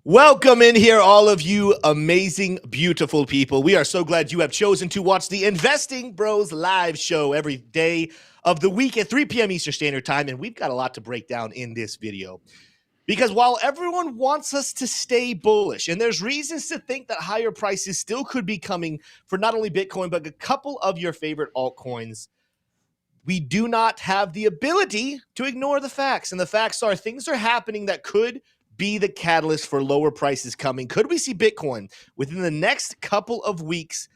Welcome in here, all of you amazing, beautiful people. We are so glad you have chosen to watch the Investing Bros live show every day of the week at 3 p.m. Eastern Standard Time, and we've got a lot to break down in this video. Because while everyone wants us to stay bullish, and there's reasons to think that higher prices still could be coming for not only Bitcoin, but a couple of your favorite altcoins, we do not have the ability to ignore the facts. And the facts are things are happening that could be the catalyst for lower prices coming. Could we see Bitcoin within the next couple of weeks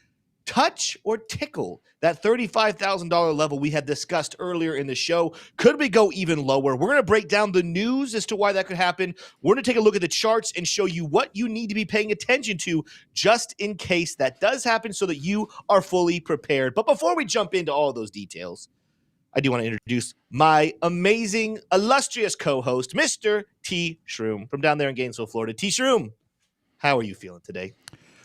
touch or tickle that $35,000 level we had discussed earlier in the show? Could we go even lower? We're going to break down the news as to why that could happen. We're going to take a look at the charts and show you what you need to be paying attention to just in case that does happen so that you are fully prepared. But before we jump into all of those details, I do want to introduce my amazing, illustrious co-host, Mr. T. Shroom, from down there in Gainesville, Florida. T. Shroom, how are you feeling today?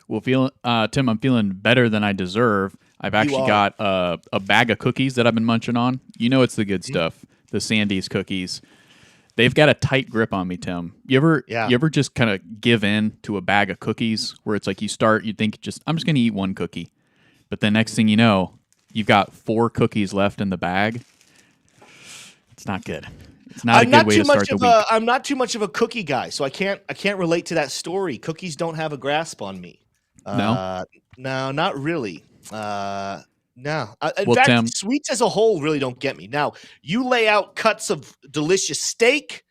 Well, Tim, I'm feeling better than I deserve. I've actually got a bag of cookies that I've been munching on. You know it's the good stuff, the Sandy's cookies. They've got a tight grip on me, Tim. You ever just kind of give in to a bag of cookies where it's like you think I'm just going to eat one cookie. But the next thing you know, you've got 4 cookies left in the bag. It's not good. It's not a good way to start the week. I'm not too much of a cookie guy, so I can't relate to that story. Cookies don't have a grasp on me. No, not really. No. In Well, fact, Tim, sweets as a whole really don't get me. Now, you lay out cuts of delicious steak,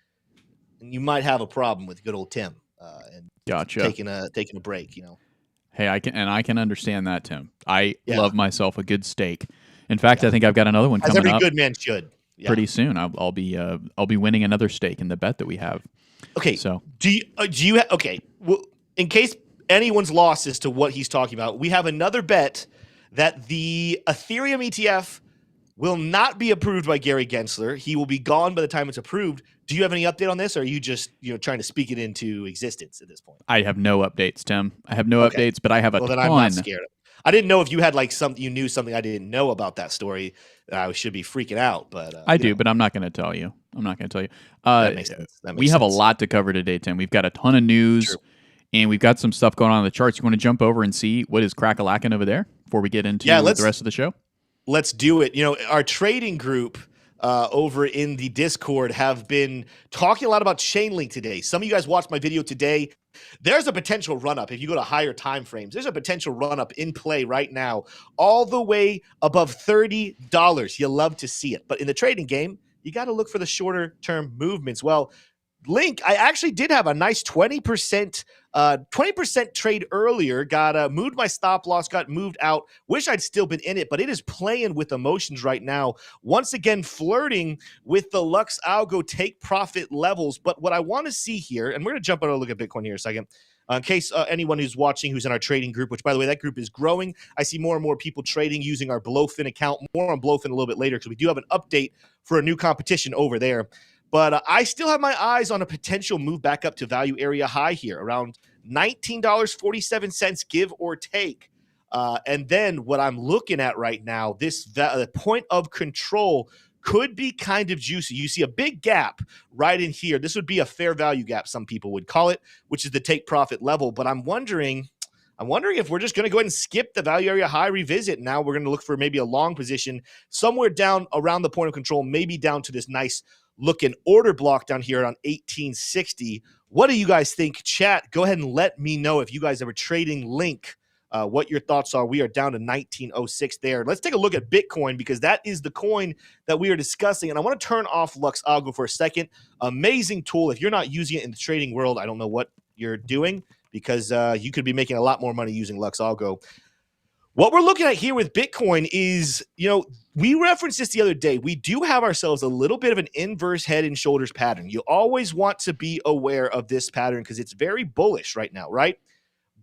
and you might have a problem with good old Tim. And gotcha. Taking a break, you know. Hey, I can understand that, Tim. I love myself a good steak. In fact, I think I've got another one coming up. As every good man should. Yeah. Pretty soon. I'll be winning another stake in the bet that we have. Okay. So do you okay? Well, in case anyone's lost as to what he's talking about, we have another bet that the Ethereum ETF will not be approved by Gary Gensler. He will be gone by the time it's approved. Do you have any update on this, or are you just trying to speak it into existence at this point? I have no updates, Tim. I have no updates, but I have a ton. Then I'm not scared. I didn't know if you had you knew something I didn't know about that story. I should be freaking out, but I do, but I'm not going to tell you. That makes sense. We have a lot to cover today, Tim. We've got a ton of news, and we've got some stuff going on in the charts. You want to jump over and see what is crack-a-lackin' over there before we get into the rest of the show? Let's do it. Our trading group over in the Discord have been talking a lot about Chainlink today. Some of you guys watched my video today. There's a potential run-up. If you go to higher time frames, there's a potential run-up in play right now, all the way above $30. You love to see it. But in the trading game, you got to look for the shorter-term movements. Well, Link, I actually did have a nice 20% trade earlier. Got moved my stop loss, got moved out. Wish I'd still been in it, but it is playing with emotions right now. Once again, flirting with the Lux Algo take profit levels. But what I want to see here, and we're going to jump out and look at Bitcoin here in a second, in case anyone who's watching who's in our trading group, which, by the way, that group is growing. I see more and more people trading using our Blofin account. More on Blofin a little bit later because we do have an update for a new competition over there. But I still have my eyes on a potential move back up to value area high here, around $19.47, give or take. And then what I'm looking at right now, the point of control could be kind of juicy. You see a big gap right in here. This would be a fair value gap, some people would call it, which is the take profit level. But I'm wondering if we're just going to go ahead and skip the value area high revisit. Now we're going to look for maybe a long position somewhere down around the point of control, maybe down to this nice looking order block down here on 1860. What do you guys think? Chat, go ahead and let me know if you guys ever trading Link, what your thoughts are. We are down to 1906 there. Let's take a look at Bitcoin because that is the coin that we are discussing. And I want to turn off Lux Algo for a second. Amazing tool. If you're not using it in the trading world, I don't know what you're doing because you could be making a lot more money using Lux Algo. What we're looking at here with Bitcoin is, we referenced this the other day. We do have ourselves a little bit of an inverse head and shoulders pattern. You always want to be aware of this pattern because it's very bullish right now, right?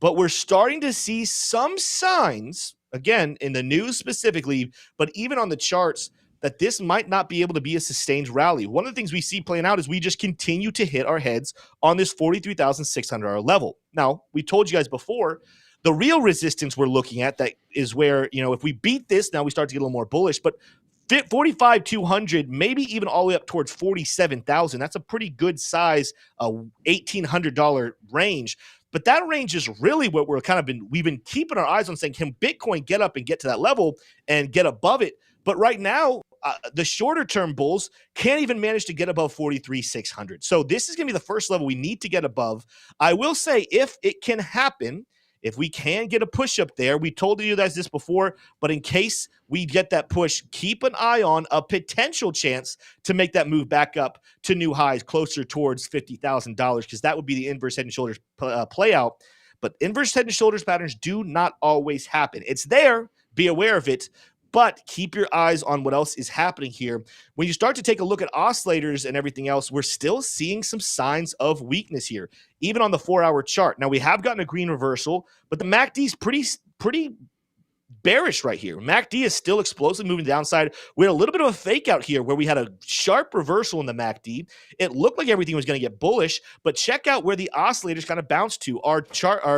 But we're starting to see some signs, again, in the news specifically, but even on the charts, that this might not be able to be a sustained rally. One of the things we see playing out is we just continue to hit our heads on this $43,600 level. Now, we told you guys before, the real resistance we're looking at, that is where, if we beat this, now we start to get a little more bullish. But 45,200, maybe even all the way up towards 47,000. That's a pretty good size, $1,800 range. But that range is really what we've been keeping our eyes on, saying, can Bitcoin get up and get to that level and get above it? But right now, the shorter term bulls can't even manage to get above 43,600. So this is going to be the first level we need to get above. I will say, if it can happen, if we can get a push up there, we told you guys this before, but in case we get that push, keep an eye on a potential chance to make that move back up to new highs closer towards $50,000, because that would be the inverse head and shoulders play out. But inverse head and shoulders patterns do not always happen. It's there. Be aware of it. But keep your eyes on what else is happening here. When you start to take a look at oscillators and everything else, we're still seeing some signs of weakness here, even on the 4-hour chart. Now, we have gotten a green reversal, but the MACD is pretty bearish right here. MACD is still explosively moving downside. We had a little bit of a fake out here where we had a sharp reversal in the MACD. It looked like everything was going to get bullish, but check out where the oscillators kind of bounced to. Our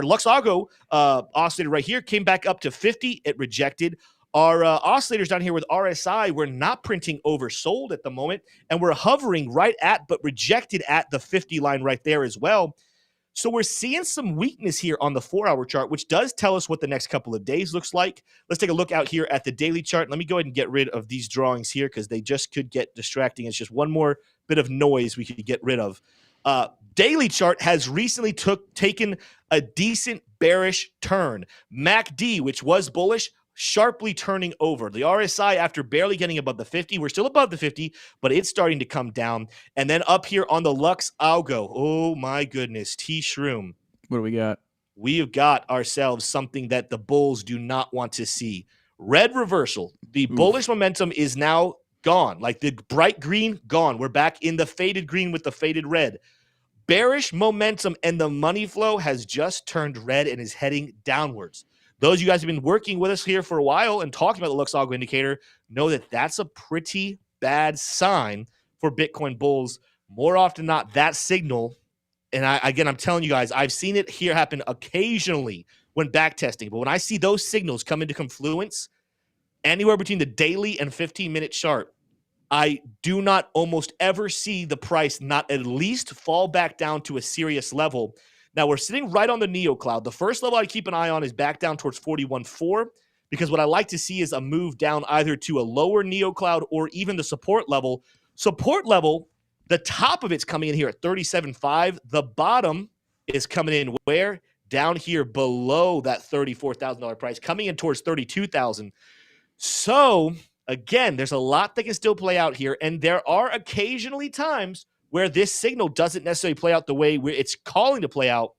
Lux Algo oscillator right here came back up to 50. It rejected. Our oscillators down here with RSI, we're not printing oversold at the moment, and we're hovering right at, but rejected at the 50 line right there as well. So we're seeing some weakness here on the 4-hour chart, which does tell us what the next couple of days looks like. Let's take a look out here at the daily chart. Let me go ahead and get rid of these drawings here because they just could get distracting. It's just one more bit of noise we could get rid of. Daily chart has recently taken a decent bearish turn. MACD, which was bullish, sharply turning over. The RSI, after barely getting above the 50, we're still above the 50, but it's starting to come down. And then up here on the Lux Algo, oh my goodness, T-Shroom. What do we got? We have got ourselves something that the bulls do not want to see. Red reversal. The bullish momentum is now gone. Like the bright green, gone. We're back in the faded green with the faded red. Bearish momentum and the money flow has just turned red and is heading downwards. Those of you guys have been working with us here for a while and talking about the Lux Algo indicator know that that's a pretty bad sign for Bitcoin bulls. More often than not, that signal, and I'm telling you guys, I've seen it here happen occasionally when backtesting, but when I see those signals come into confluence, anywhere between the daily and 15-minute chart, I do not almost ever see the price not at least fall back down to a serious level. Now, we're sitting right on the Neo Cloud. The first level I keep an eye on is back down towards 41.4, because what I like to see is a move down either to a lower Neo Cloud or even the support level. Support level, the top of it's coming in here at 37.5. The bottom is coming in where? Down here below that $34,000 price, coming in towards 32,000. So, again, there's a lot that can still play out here, and there are occasionally times where this signal doesn't necessarily play out the way it's calling to play out.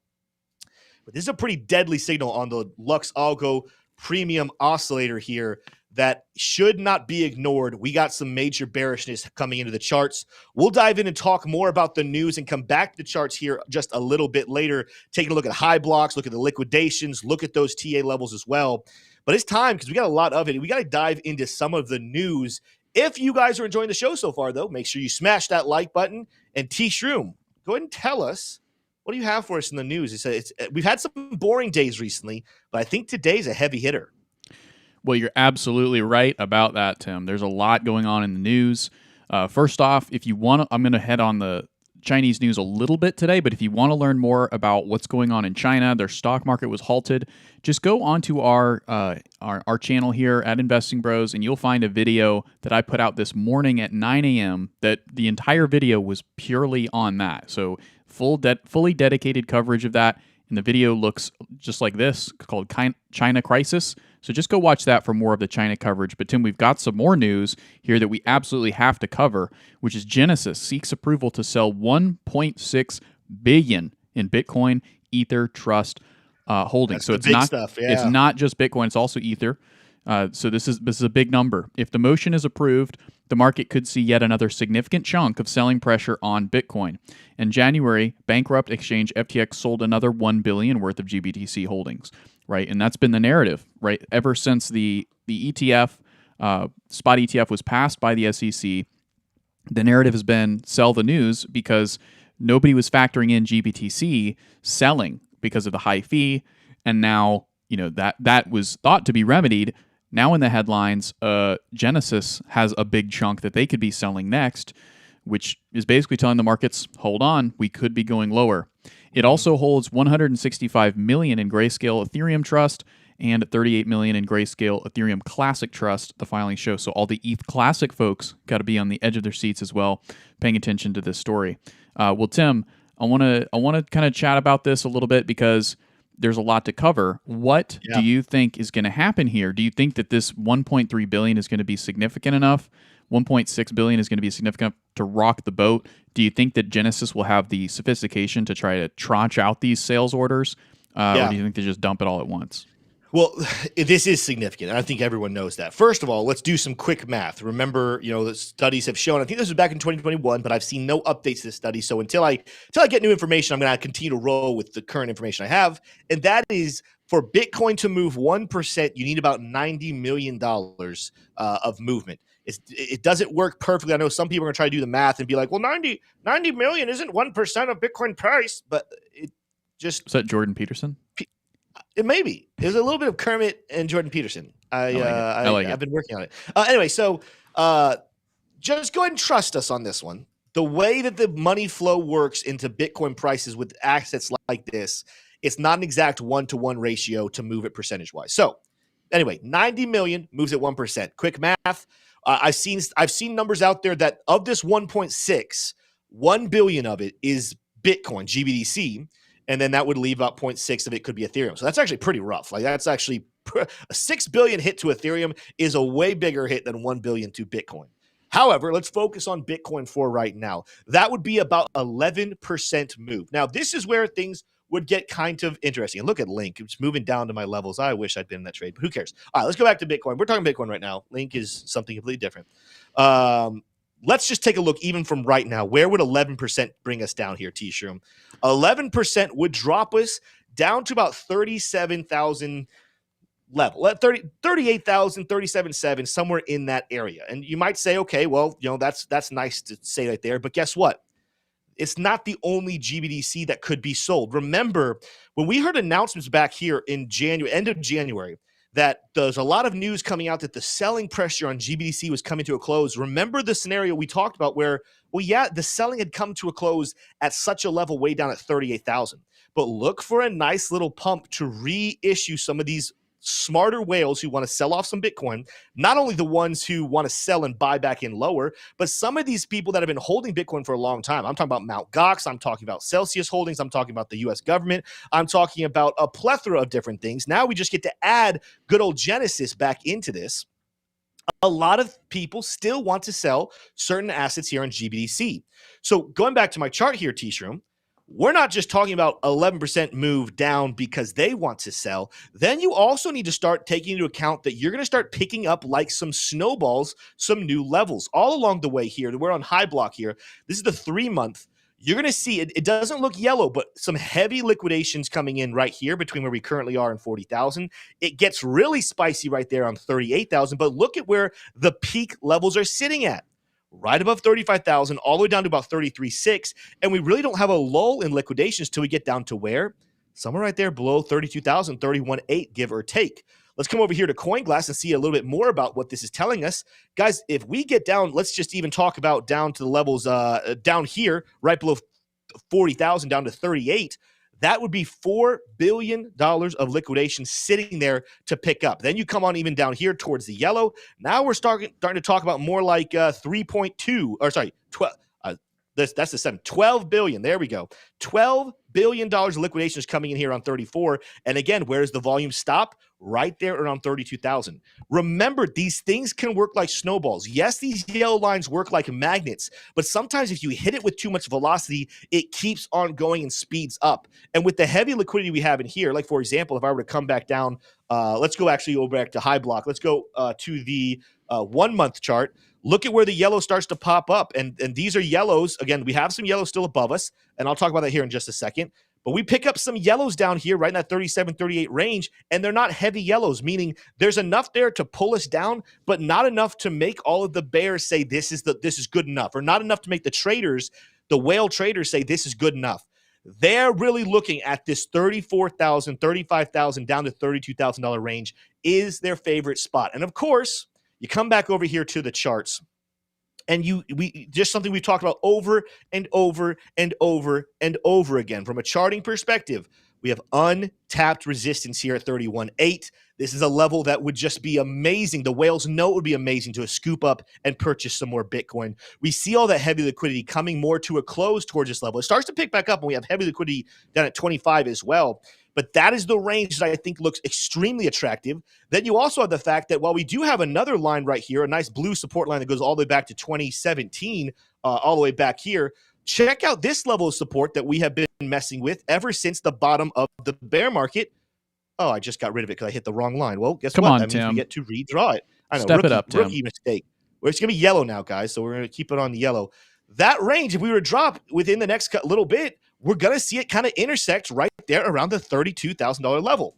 But this is a pretty deadly signal on the Lux Algo premium oscillator here that should not be ignored. We got some major bearishness coming into the charts. We'll dive in and talk more about the news and come back to the charts here just a little bit later, taking a look at high blocks, look at the liquidations, look at those TA levels as well. But it's time, because we got a lot of it. We got to dive into some of the news. If you guys are enjoying the show so far, though, make sure you smash that like button. And T-Shroom, go ahead and tell us, what do you have for us in the news? We've had some boring days recently, but I think today's a heavy hitter. Well, you're absolutely right about that, Tim. There's a lot going on in the news. First off, if you want to, I'm going to head on the Chinese news a little bit today, but if you want to learn more about what's going on in China, their stock market was halted, just go onto our channel here at Investing Bros, and you'll find a video that I put out this morning at 9 a.m. that the entire video was purely on that. So fully dedicated coverage of that, and the video looks just like this, called China Crisis. So just go watch that for more of the China coverage. But Tim, we've got some more news here that we absolutely have to cover, which is Genesis seeks approval to sell $1.6 billion in Bitcoin, Ether, Trust holdings. That's so it's big not stuff, yeah. It's not just Bitcoin; it's also Ether. So this is a big number. If the motion is approved, the market could see yet another significant chunk of selling pressure on Bitcoin. In January, bankrupt exchange FTX sold another $1 billion worth of GBTC holdings. Right, and that's been the narrative, right? Ever since the ETF, spot ETF was passed by the SEC, the narrative has been sell the news, because nobody was factoring in GBTC selling because of the high fee, and now that was thought to be remedied. Now in the headlines, Genesis has a big chunk that they could be selling next, which is basically telling the markets, hold on, we could be going lower. It also holds 165 million in Grayscale Ethereum Trust and 38 million in Grayscale Ethereum Classic Trust, the filings show. So all the ETH Classic folks got to be on the edge of their seats as well, paying attention to this story. Well, Tim, I want to kind of chat about this a little bit because there's a lot to cover. What do you think is going to happen here? Do you think that this 1.3 billion is going to be significant enough? 1.6 billion is going to be significant enough to rock the boat? Do you think that Genesis will have the sophistication to try to tranche out these sales orders? Or do you think they just dump it all at once? Well, this is significant, and I think everyone knows that. First of all, let's do some quick math. Remember, the studies have shown, I think this was back in 2021, but I've seen no updates to this study. So until I get new information, I'm going to continue to roll with the current information I have. And that is, for Bitcoin to move 1%, you need about $90 million of movement. It doesn't work perfectly. I know some people are going to try to do the math and be like, well, 90 million isn't 1% of Bitcoin price, but it just... Is that Jordan Peterson? It may be. There's a little bit of Kermit and Jordan Peterson. I've been working on it. Anyway, so just go ahead and trust us on this one. The way that the money flow works into Bitcoin prices with assets like this, it's not an exact 1-to-1 ratio to move it percentage-wise. So anyway, 90 million moves at 1%. Quick math. I've seen numbers out there that of this 1.6, 1 billion of it is Bitcoin, GBDC. And then that would leave about 0.6 of it could be Ethereum. So that's actually pretty rough. Like that's actually a 6 billion hit to Ethereum is a way bigger hit than 1 billion to Bitcoin. However, let's focus on Bitcoin for right now. That would be about 11% move. Now, this is where things would get kind of interesting. And look at Link. It's moving down to my levels. I wish I'd been in that trade, but who cares? All right, let's go back to Bitcoin. We're talking Bitcoin right now. Link is something completely different. Let's just take a look even from right now. Where would 11% bring us down here, T-Shroom? 11% would drop us down to about 37,000 level, at 38,000, 37,700, somewhere in that area. And you might say, okay, well, that's nice to say right there. But guess what? It's not the only GBDC that could be sold. Remember, when we heard announcements back here in January, end of January, that there's a lot of news coming out that the selling pressure on GBDC was coming to a close. Remember the scenario we talked about where, the selling had come to a close at such a level way down at 38,000. But look for a nice little pump to reissue some of these smarter whales who want to sell off some Bitcoin, not only the ones who want to sell and buy back in lower, but some of these people that have been holding Bitcoin for a long time. I'm talking about Mt. Gox. I'm talking about Celsius Holdings. I'm talking about the U.S. government. I'm talking about a plethora of different things. Now we just get to add good old Genesis back into this. A lot of people still want to sell certain assets here on GBDC. So going back to my chart here, T-Shroom, we're not just talking about 11% move down because they want to sell. Then you also need to start taking into account that you're going to start picking up like some snowballs, some new levels all along the way here. We're on high block here. This is the 3-month. You're going to see it doesn't look yellow, but some heavy liquidations coming in right here between where we currently are and 40,000. It gets really spicy right there on 38,000, but look at where the peak levels are sitting at. Right above 35,000, all the way down to about 33.6, and we really don't have a lull in liquidations till we get down to where? Somewhere right there below 32,000, 31.8, give or take. Let's come over here to CoinGlass and see a little bit more about what this is telling us. Guys, if we get down, let's just even talk about down to the levels down here, right below 40,000 down to 38. That would be $4 billion of liquidation sitting there to pick up. Then you come on even down here towards the yellow. Now we're starting to talk about more like 3.2, or sorry, 12. That's the 7. 12 billion. There we go. $12 billion of liquidation is coming in here on 34. And again, where does the volume stop? Right there around 32,000. Remember, these things can work like snowballs. Yes, these yellow lines work like magnets, but sometimes if you hit it with too much velocity, it keeps on going and speeds up. And with the heavy liquidity we have in here, like for example, if I were to come back down, let's go back to high block. Let's go to the 1 month chart. Look at where the yellow starts to pop up. And these are yellows. Again, we have some yellows still above us, and I'll talk about that here in just a second. But we pick up some yellows down here, right in that 37, 38 range, and they're not heavy yellows, meaning there's enough there to pull us down, but not enough to make all of the bears say this is good enough, or not enough to make the traders, the whale traders say this is good enough. they're really looking at this $34,000, $35,000 down to $32,000 range is their favorite spot. And of course, you come back over here to the charts, and we just something we've talked about over and over and over and over again. From a charting perspective, we have untapped resistance here at 31.8. This is a level that would just be amazing. The whales know it would be amazing to scoop up and purchase some more Bitcoin. We see all that heavy liquidity coming more to a close towards this level. It starts to pick back up, and we have heavy liquidity down at 25 as well. But that is the range that I think looks extremely attractive. Then you also have the fact that while we do have another line right here, a nice blue support line that goes all the way back to 2017, all the way back here, check out this level of support that we have been messing with ever since the bottom of the bear market. Oh, I just got rid of it because I hit the wrong line. Well, guess Come what? on, that means Tim. we get to redraw it. I know. Step it up, Tim. Rookie mistake. Well, it's going to be yellow now, guys, so we're going to keep it on the yellow. That range, if we were to drop within the next little bit, we're going to see it kind of intersect right there around the $32,000 level.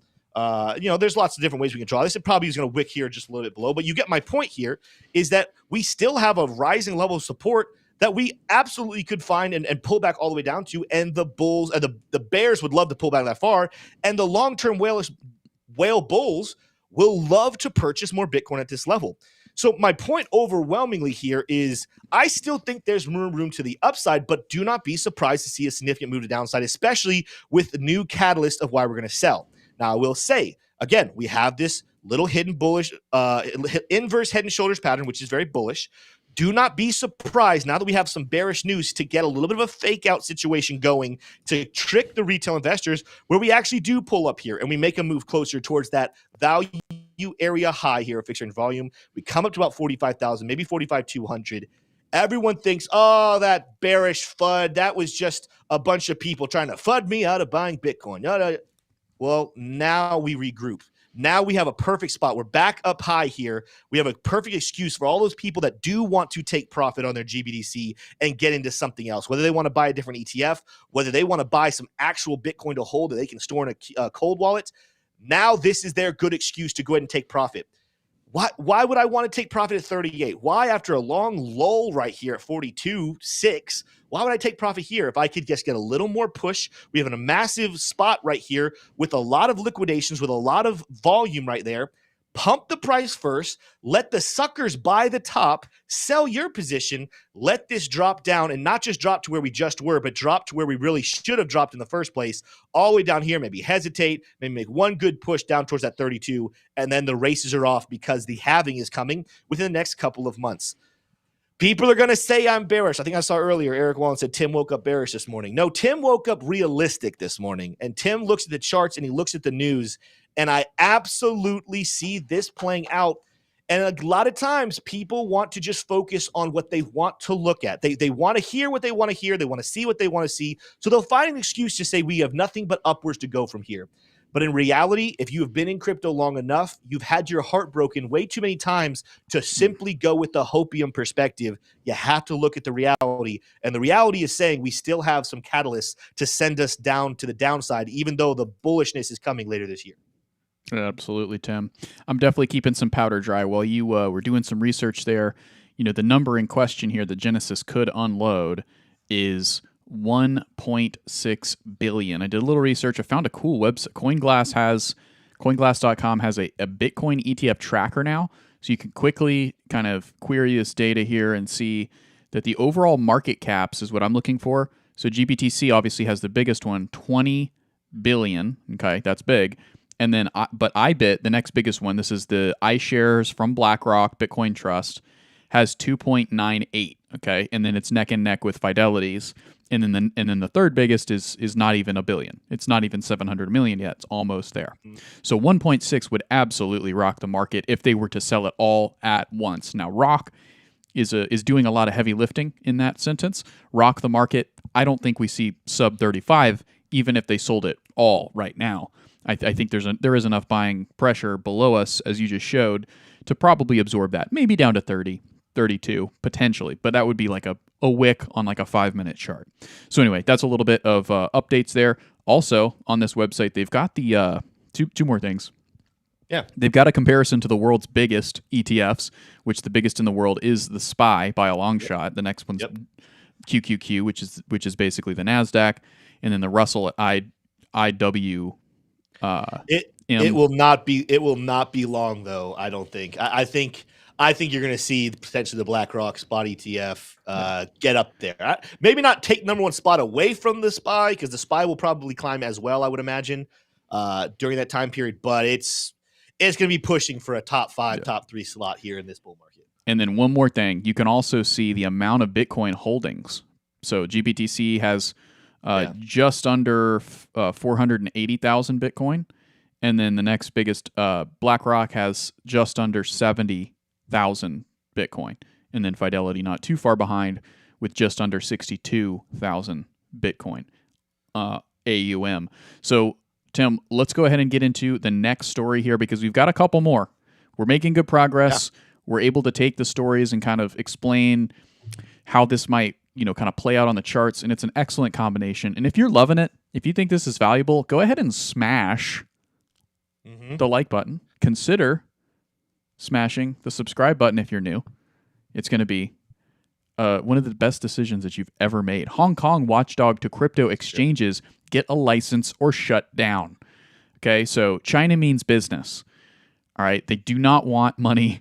There's lots of different ways we can draw this. It probably is going to wick here just a little bit below, but you get my point here is that we still have a rising level of support that we absolutely could find and pull back all the way down to, and the bulls and the bears would love to pull back that far, and the long-term whale bulls will love to purchase more Bitcoin at this level. So my point overwhelmingly here is I still think there's room to the upside, but do not be surprised to see a significant move to downside, especially with the new catalyst of why we're going to sell. Now, I will say, again, we have this little hidden bullish, inverse head and shoulders pattern, which is very bullish. Do not be surprised now that we have some bearish news to get a little bit of a fake out situation going to trick the retail investors, where we actually do pull up here and we make a move closer towards that value area high here of fixed range volume. We come up to about 45,000, maybe 45,200. Everyone thinks, oh, that bearish FUD, that was just a bunch of people trying to FUD me out of buying Bitcoin. Well, now we regroup. Now we have a perfect spot. We're back up high here. We have a perfect excuse for all those people that do want to take profit on their GBDC and get into something else, whether they want to buy a different ETF, whether they want to buy some actual Bitcoin to hold that they can store in a cold wallet. Now this is their good excuse to go ahead and take profit. Why would I want to take profit at 38? Why, after a long lull right here at 42.6, why would I take profit here if I could just get a little more push? We have a massive spot right here with a lot of liquidations, with a lot of volume right there. Pump the price first, let the suckers buy the top, sell your position, let this drop down, and not just drop to where we just were, but drop to where we really should have dropped in the first place, all the way down here, maybe hesitate, maybe make one good push down towards that 32, and then the races are off because the halving is coming within the next couple of months. People are going to say I'm bearish. I think I saw earlier, Eric Wallen said Tim woke up bearish this morning. No, Tim woke up realistic this morning, and Tim looks at the charts and he looks at the news, and I absolutely see this playing out. And a lot of times people want to just focus on what they want to look at. They want to hear what they want to hear. They want to see what they want to see. So they'll find an excuse to say we have nothing but upwards to go from here. But in reality, if you have been in crypto long enough, you've had your heart broken way too many times to simply go with the hopium perspective. You have to look at the reality. And the reality is saying we still have some catalysts to send us down to the downside, even though the bullishness is coming later this year. Absolutely, Tim. I'm definitely keeping some powder dry while you were doing some research there. You know, the number in question here that Genesis could unload is 1.6 billion. I did a little research. I found a cool website. Coinglass.com has a Bitcoin ETF tracker now. So you can quickly kind of query this data here and see that the overall market caps is what I'm looking for. So GBTC obviously has the biggest one, 20 billion. Okay, that's big. And then, but IBIT, the next biggest one, this is the iShares from BlackRock Bitcoin Trust, has 2.98. Okay, and then it's neck and neck with Fidelity's, and then the third biggest is not even a billion. It's not even 700 million yet. It's almost there. So 1.6 would absolutely rock the market if they were to sell it all at once. Now, Rock is doing a lot of heavy lifting in that sentence. Rock the market. I don't think we see sub 35, even if they sold it all right now. I think there is enough buying pressure below us, as you just showed, to probably absorb that. Maybe down to 30, 32, potentially. But that would be like a wick on like a 5-minute chart. So anyway, that's a little bit of updates there. Also, on this website, they've got the two more things. Yeah. They've got a comparison to the world's biggest ETFs, which the biggest in the world is the SPY by a long shot. The next one's QQQ, which is basically the Nasdaq, and then the Russell at IW. It will not be long though. I don't think. I think you're going to see potentially the BlackRock spot ETF get up there. Maybe not take number one spot away from the SPY, because the SPY will probably climb as well, I would imagine, during that time period. But it's going to be pushing for a top 5, top 3 slot here in this bull market. And then one more thing, you can also see the amount of Bitcoin holdings. So GBTC has just under 480,000 Bitcoin. And then the next biggest, BlackRock, has just under 70,000 Bitcoin. And then Fidelity not too far behind with just under 62,000 Bitcoin AUM. So, Tim, let's go ahead and get into the next story here, because we've got a couple more. We're making good progress. Yeah. We're able to take the stories and kind of explain how this might, kind of play out on the charts. And it's an excellent combination. And if you're loving it, if you think this is valuable, go ahead and smash the like button. Consider smashing the subscribe button if you're new. It's going to be one of the best decisions that you've ever made. Hong Kong watchdog to crypto exchanges get a license or shut down. Okay, so China means business. All right, they do not want money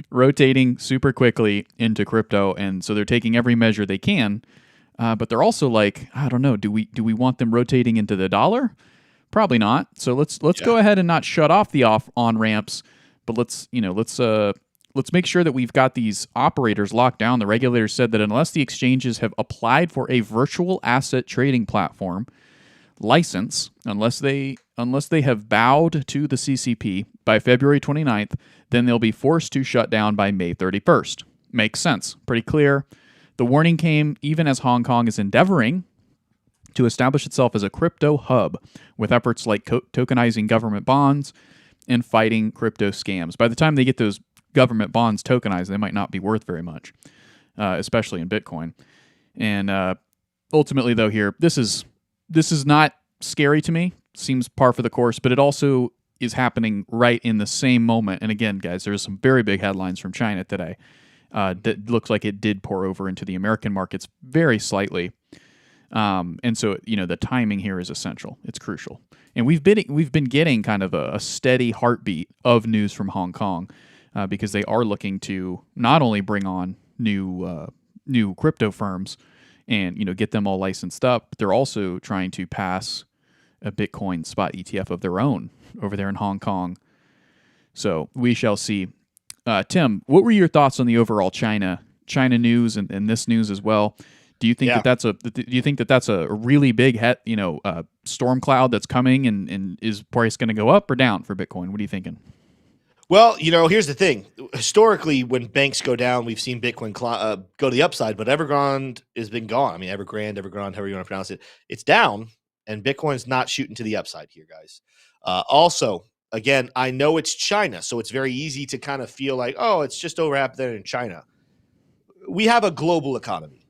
rotating super quickly into crypto, and so they're taking every measure they can. But they're also like, I don't know, do we want them rotating into the dollar? Probably not. So let's go ahead and not shut off the on ramps, but let's make sure that we've got these operators locked down. The regulators said that unless the exchanges have applied for a virtual asset trading platform license, unless they have bowed to the CCP by February 29th, then they'll be forced to shut down by May 31st. Makes sense. Pretty clear. The warning came even as Hong Kong is endeavoring to establish itself as a crypto hub with efforts like tokenizing government bonds and fighting crypto scams. By the time they get those government bonds tokenized, they might not be worth very much, especially in Bitcoin. And ultimately, though, here, this is not scary to me. Seems par for the course, but it also is happening right in the same moment. And again, guys, there's some very big headlines from China today that looks like it did pour over into the American markets very slightly. And so, the timing here is essential. It's crucial. And we've been getting kind of a steady heartbeat of news from Hong Kong because they are looking to not only bring on new crypto firms and get them all licensed up, but they're also trying to pass a Bitcoin spot ETF of their own over there in Hong Kong. So we shall see. Tim, what were your thoughts on the overall China news and this news as well? Do you think that that's a really big storm cloud that's coming and is price going to go up or down for Bitcoin? What are you thinking? Well, here's the thing. Historically, when banks go down, we've seen Bitcoin go to the upside, but Evergrande has been gone. I mean, Evergrande, however you want to pronounce it, it's down, and Bitcoin's not shooting to the upside here, guys. Also, again, I know it's China, so it's very easy to kind of feel like, oh, it's just over up there in China. We have a global economy.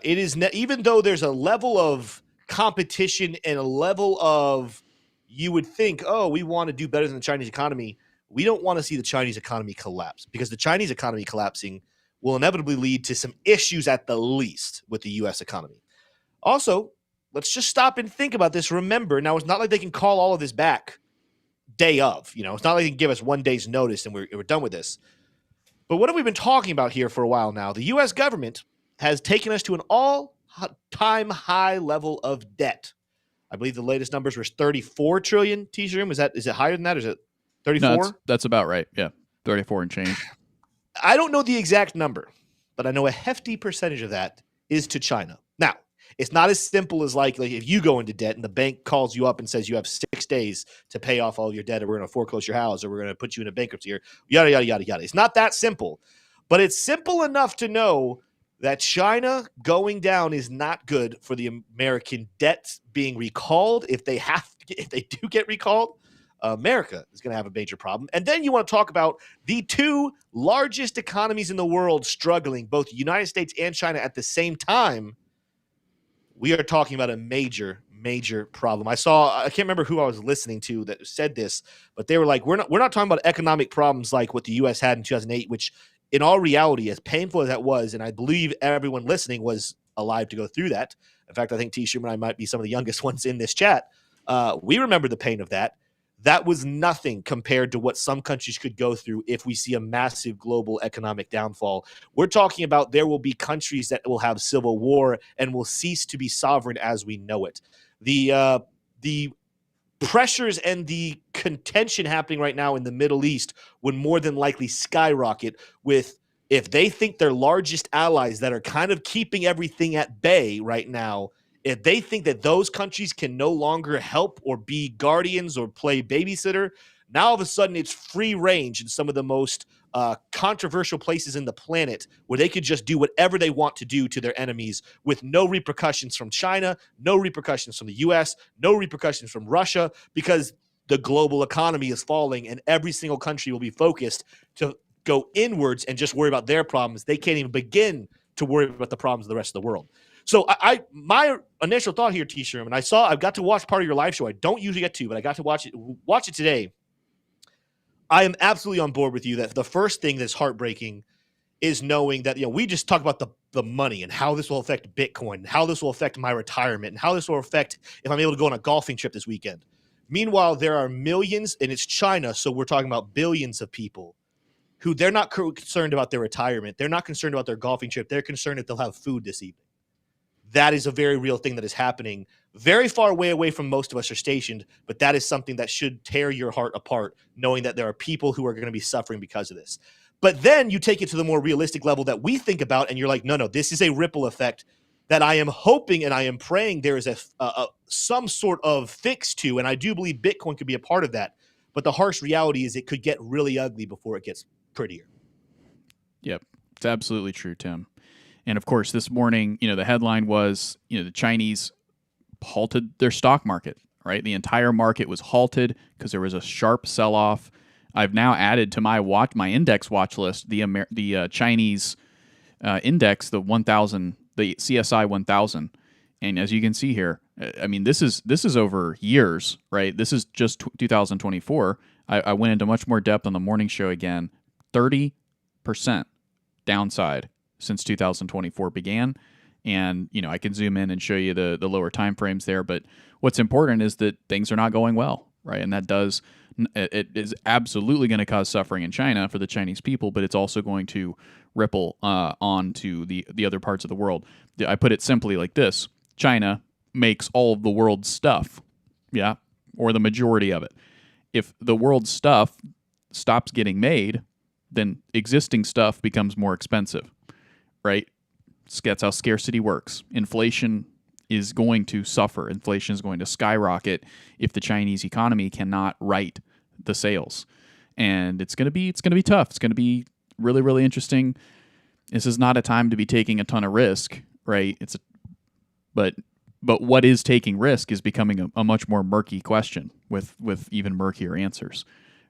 It is even though there's a level of competition and a level of, you would think, oh, we want to do better than the Chinese economy. We don't want to see the Chinese economy collapse, because the Chinese economy collapsing will inevitably lead to some issues at the least with the U.S. economy. Also, let's just stop and think about this. Remember, now it's not like they can call all of this back day of. It's not like they can give us 1 day's notice and we're done with this. But what have we been talking about here for a while now? The U.S. government has taken us to an all-time high level of debt. I believe the latest numbers were 34 trillion. T-Shroom, is it higher than that, or is it 34? No, that's about right. Yeah, 34 and change. I don't know the exact number, but I know a hefty percentage of that is to China. Now, it's not as simple as like if you go into debt and the bank calls you up and says you have 6 days to pay off all of your debt, or we're going to foreclose your house, or we're going to put you in a bankruptcy, or yada, yada, yada, yada. It's not that simple, but it's simple enough to know that China going down is not good for the American debt being recalled. If they do get recalled, America is going to have a major problem. And then you want to talk about the 2 largest economies in the world struggling, both the United States and China at the same time. We are talking about a major, major problem. I can't remember who I was listening to that said this, but they were like, we're not talking about economic problems like what the U.S. had in 2008, which in all reality, as painful as that was, and I believe everyone listening was alive to go through that. In fact, I think T. Schumer and I might be some of the youngest ones in this chat. We remember the pain of that. That was nothing compared to what some countries could go through if we see a massive global economic downfall. We're talking about there will be countries that will have civil war and will cease to be sovereign as we know it. The pressures and the contention happening right now in the Middle East would more than likely skyrocket with, if they think their largest allies that are kind of keeping everything at bay right now, if they think that those countries can no longer help or be guardians or play babysitter, now all of a sudden it's free range in some of the most controversial places in the planet where they could just do whatever they want to do to their enemies with no repercussions from China, no repercussions from the US, no repercussions from Russia, because the global economy is falling and every single country will be focused to go inwards and just worry about their problems. They can't even begin to worry about the problems of the rest of the world. So my initial thought here, T. Sherman, I've got to watch part of your live show. I don't usually get to, but I got to watch it today. I am absolutely on board with you that the first thing that's heartbreaking is knowing that, we just talk about the money and how this will affect Bitcoin, and how this will affect my retirement, and how this will affect if I'm able to go on a golfing trip this weekend. Meanwhile, there are millions, and it's China, so we're talking about billions of people who they're not concerned about their retirement. They're not concerned about their golfing trip. They're concerned if they'll have food this evening. That is a very real thing that is happening very far away from most of us are stationed, but that is something that should tear your heart apart, knowing that there are people who are going to be suffering because of this. But then you take it to the more realistic level that we think about, and you're like, no, this is a ripple effect that I am hoping and I am praying there is some sort of fix to, and I do believe Bitcoin could be a part of that. But the harsh reality is it could get really ugly before it gets prettier. Yep, it's absolutely true, Tim. And of course, this morning, the headline was, the Chinese halted their stock market, right? The entire market was halted because there was a sharp sell-off. I've now added to my index watch list the Chinese index, the 1000, the CSI 1000. And as you can see here, I mean, this is over years, right? This is just 2024. I went into much more depth on the morning show again. 30% downside since 2024 began. And, I can zoom in and show you the lower time frames there. But what's important is that things are not going well, right? And it is absolutely going to cause suffering in China for the Chinese people, but it's also going to ripple on to the other parts of the world. I put it simply like this. China makes all of the world's stuff, yeah, or the majority of it. If the world's stuff stops getting made, then existing stuff becomes more expensive, right? That's how scarcity works. Inflation is going to suffer. Inflation is going to skyrocket if the Chinese economy cannot right the sales, and it's going to be tough. It's going to be really, really interesting. This is not a time to be taking a ton of risk, right? But what is taking risk is becoming a much more murky question with even murkier answers,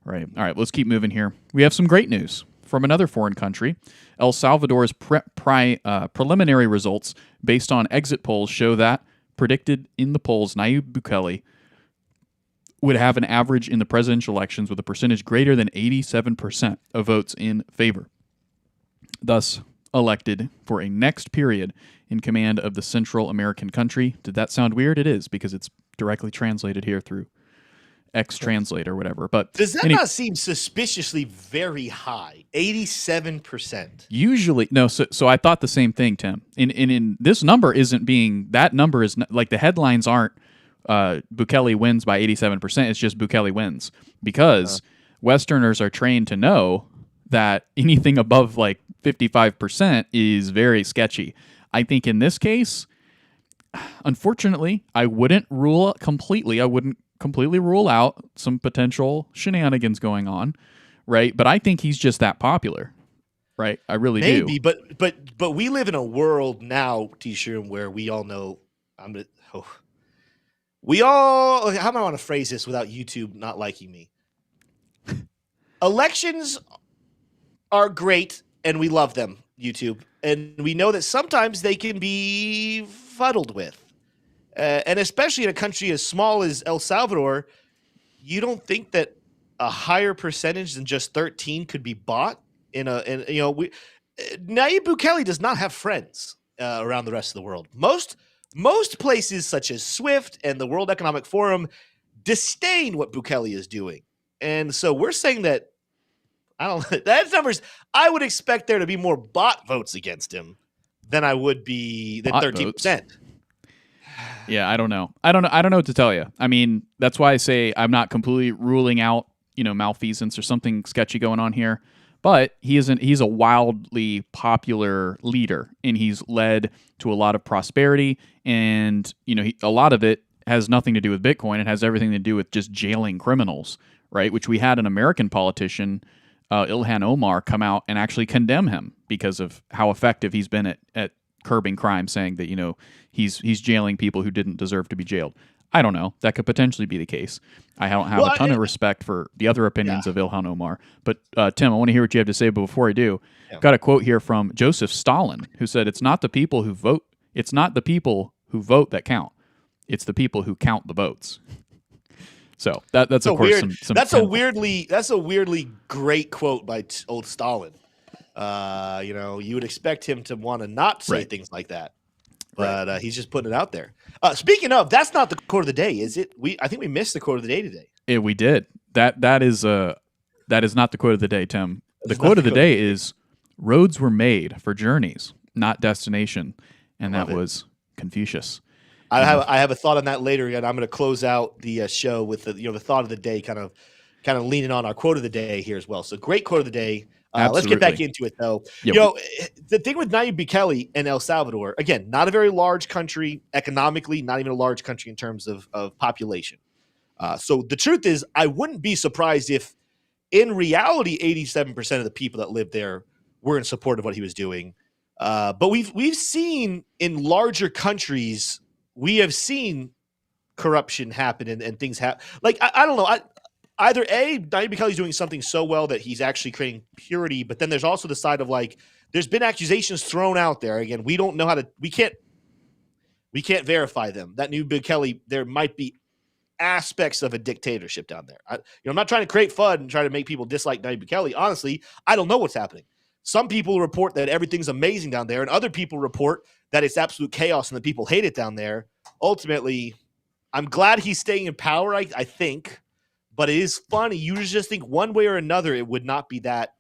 right? All right, let's keep moving here. We have some great news from another foreign country. El Salvador's preliminary results based on exit polls show that, predicted in the polls, Nayib Bukele would have an average in the presidential elections with a percentage greater than 87% of votes in favor, thus elected for a next period in command of the Central American country. Did that sound weird? It is, because it's directly translated here through X-Translate or whatever. But does that not seem suspiciously very high? 87%. Usually, no. So I thought the same thing, Tim. In this number isn't being, that number is not, like, the headlines aren't Bukele wins by 87%. It's just Bukele wins, because Westerners are trained to know that anything above like 55% is very sketchy. I think in this case, unfortunately, I wouldn't completely rule out some potential shenanigans going on, right? But I think he's just that popular, right? I really do. Maybe, but we live in a world now, T-shirt, where we all know. How do I want to phrase this without YouTube not liking me? Elections are great, and we love them, YouTube, and we know that sometimes they can be fuddled with. And especially in a country as small as El Salvador, you don't think that a higher percentage than just 13 could be bought Nayib Bukele does not have friends. around the rest of the world. Most places such as SWIFT and the World Economic Forum disdain what Bukele is doing. And so we're saying that that numbers, I would expect there to be more bot votes against him than I would be than 13%. Yeah, I don't know. I don't know what to tell you. I mean, that's why I say I'm not completely ruling out, malfeasance or something sketchy going on here. But he's a wildly popular leader, and he's led to a lot of prosperity. And a lot of it has nothing to do with Bitcoin. It has everything to do with just jailing criminals, right? Which we had an American politician, Ilhan Omar, come out and actually condemn him because of how effective he's been at curbing crime, saying that he's jailing people who didn't deserve to be jailed. I don't know. That could potentially be the case. I don't have a ton of respect for the other opinions of Ilhan Omar. But Tim, I want to hear what you have to say. But before I do, got a quote here from Joseph Stalin, who said, "It's not the people who vote. It's not the people who vote that count. It's the people who count the votes." So that's of course some that's a weirdly great quote by old Stalin. You would expect him to want to not say things like that. But he's just putting it out there. Speaking of, that's not the quote of the day, is it? I think we missed the quote of the day today. Yeah, we did. That is not the quote of the day, Tim. The quote of the day is, "Roads were made for journeys, not destination," and that was Confucius. I have a thought on that later, and I'm going to close out the show with the thought of the day, kind of leaning on our quote of the day here as well. So great quote of the day. Let's get back into it, though. Yeah. The thing with Nayib Bukele and El Salvador, again, not a very large country economically, not even a large country in terms of population. So the truth is, I wouldn't be surprised if, in reality, 87% of the people that live there were in support of what he was doing. But we've seen in larger countries, we have seen corruption happen and things happen. Like, I don't know. Either Nayib Bukele is doing something so well that he's actually creating purity, but then there's also the side of there's been accusations thrown out there. Again, we don't know we can't verify them. That new Bukele, there might be aspects of a dictatorship down there. I'm not trying to create FUD and try to make people dislike Nayib Bukele. Honestly, I don't know what's happening. Some people report that everything's amazing down there, and other people report that it's absolute chaos and the people hate it down there. Ultimately, I'm glad he's staying in power, I think. But it is funny. You just think one way or another, it would not be that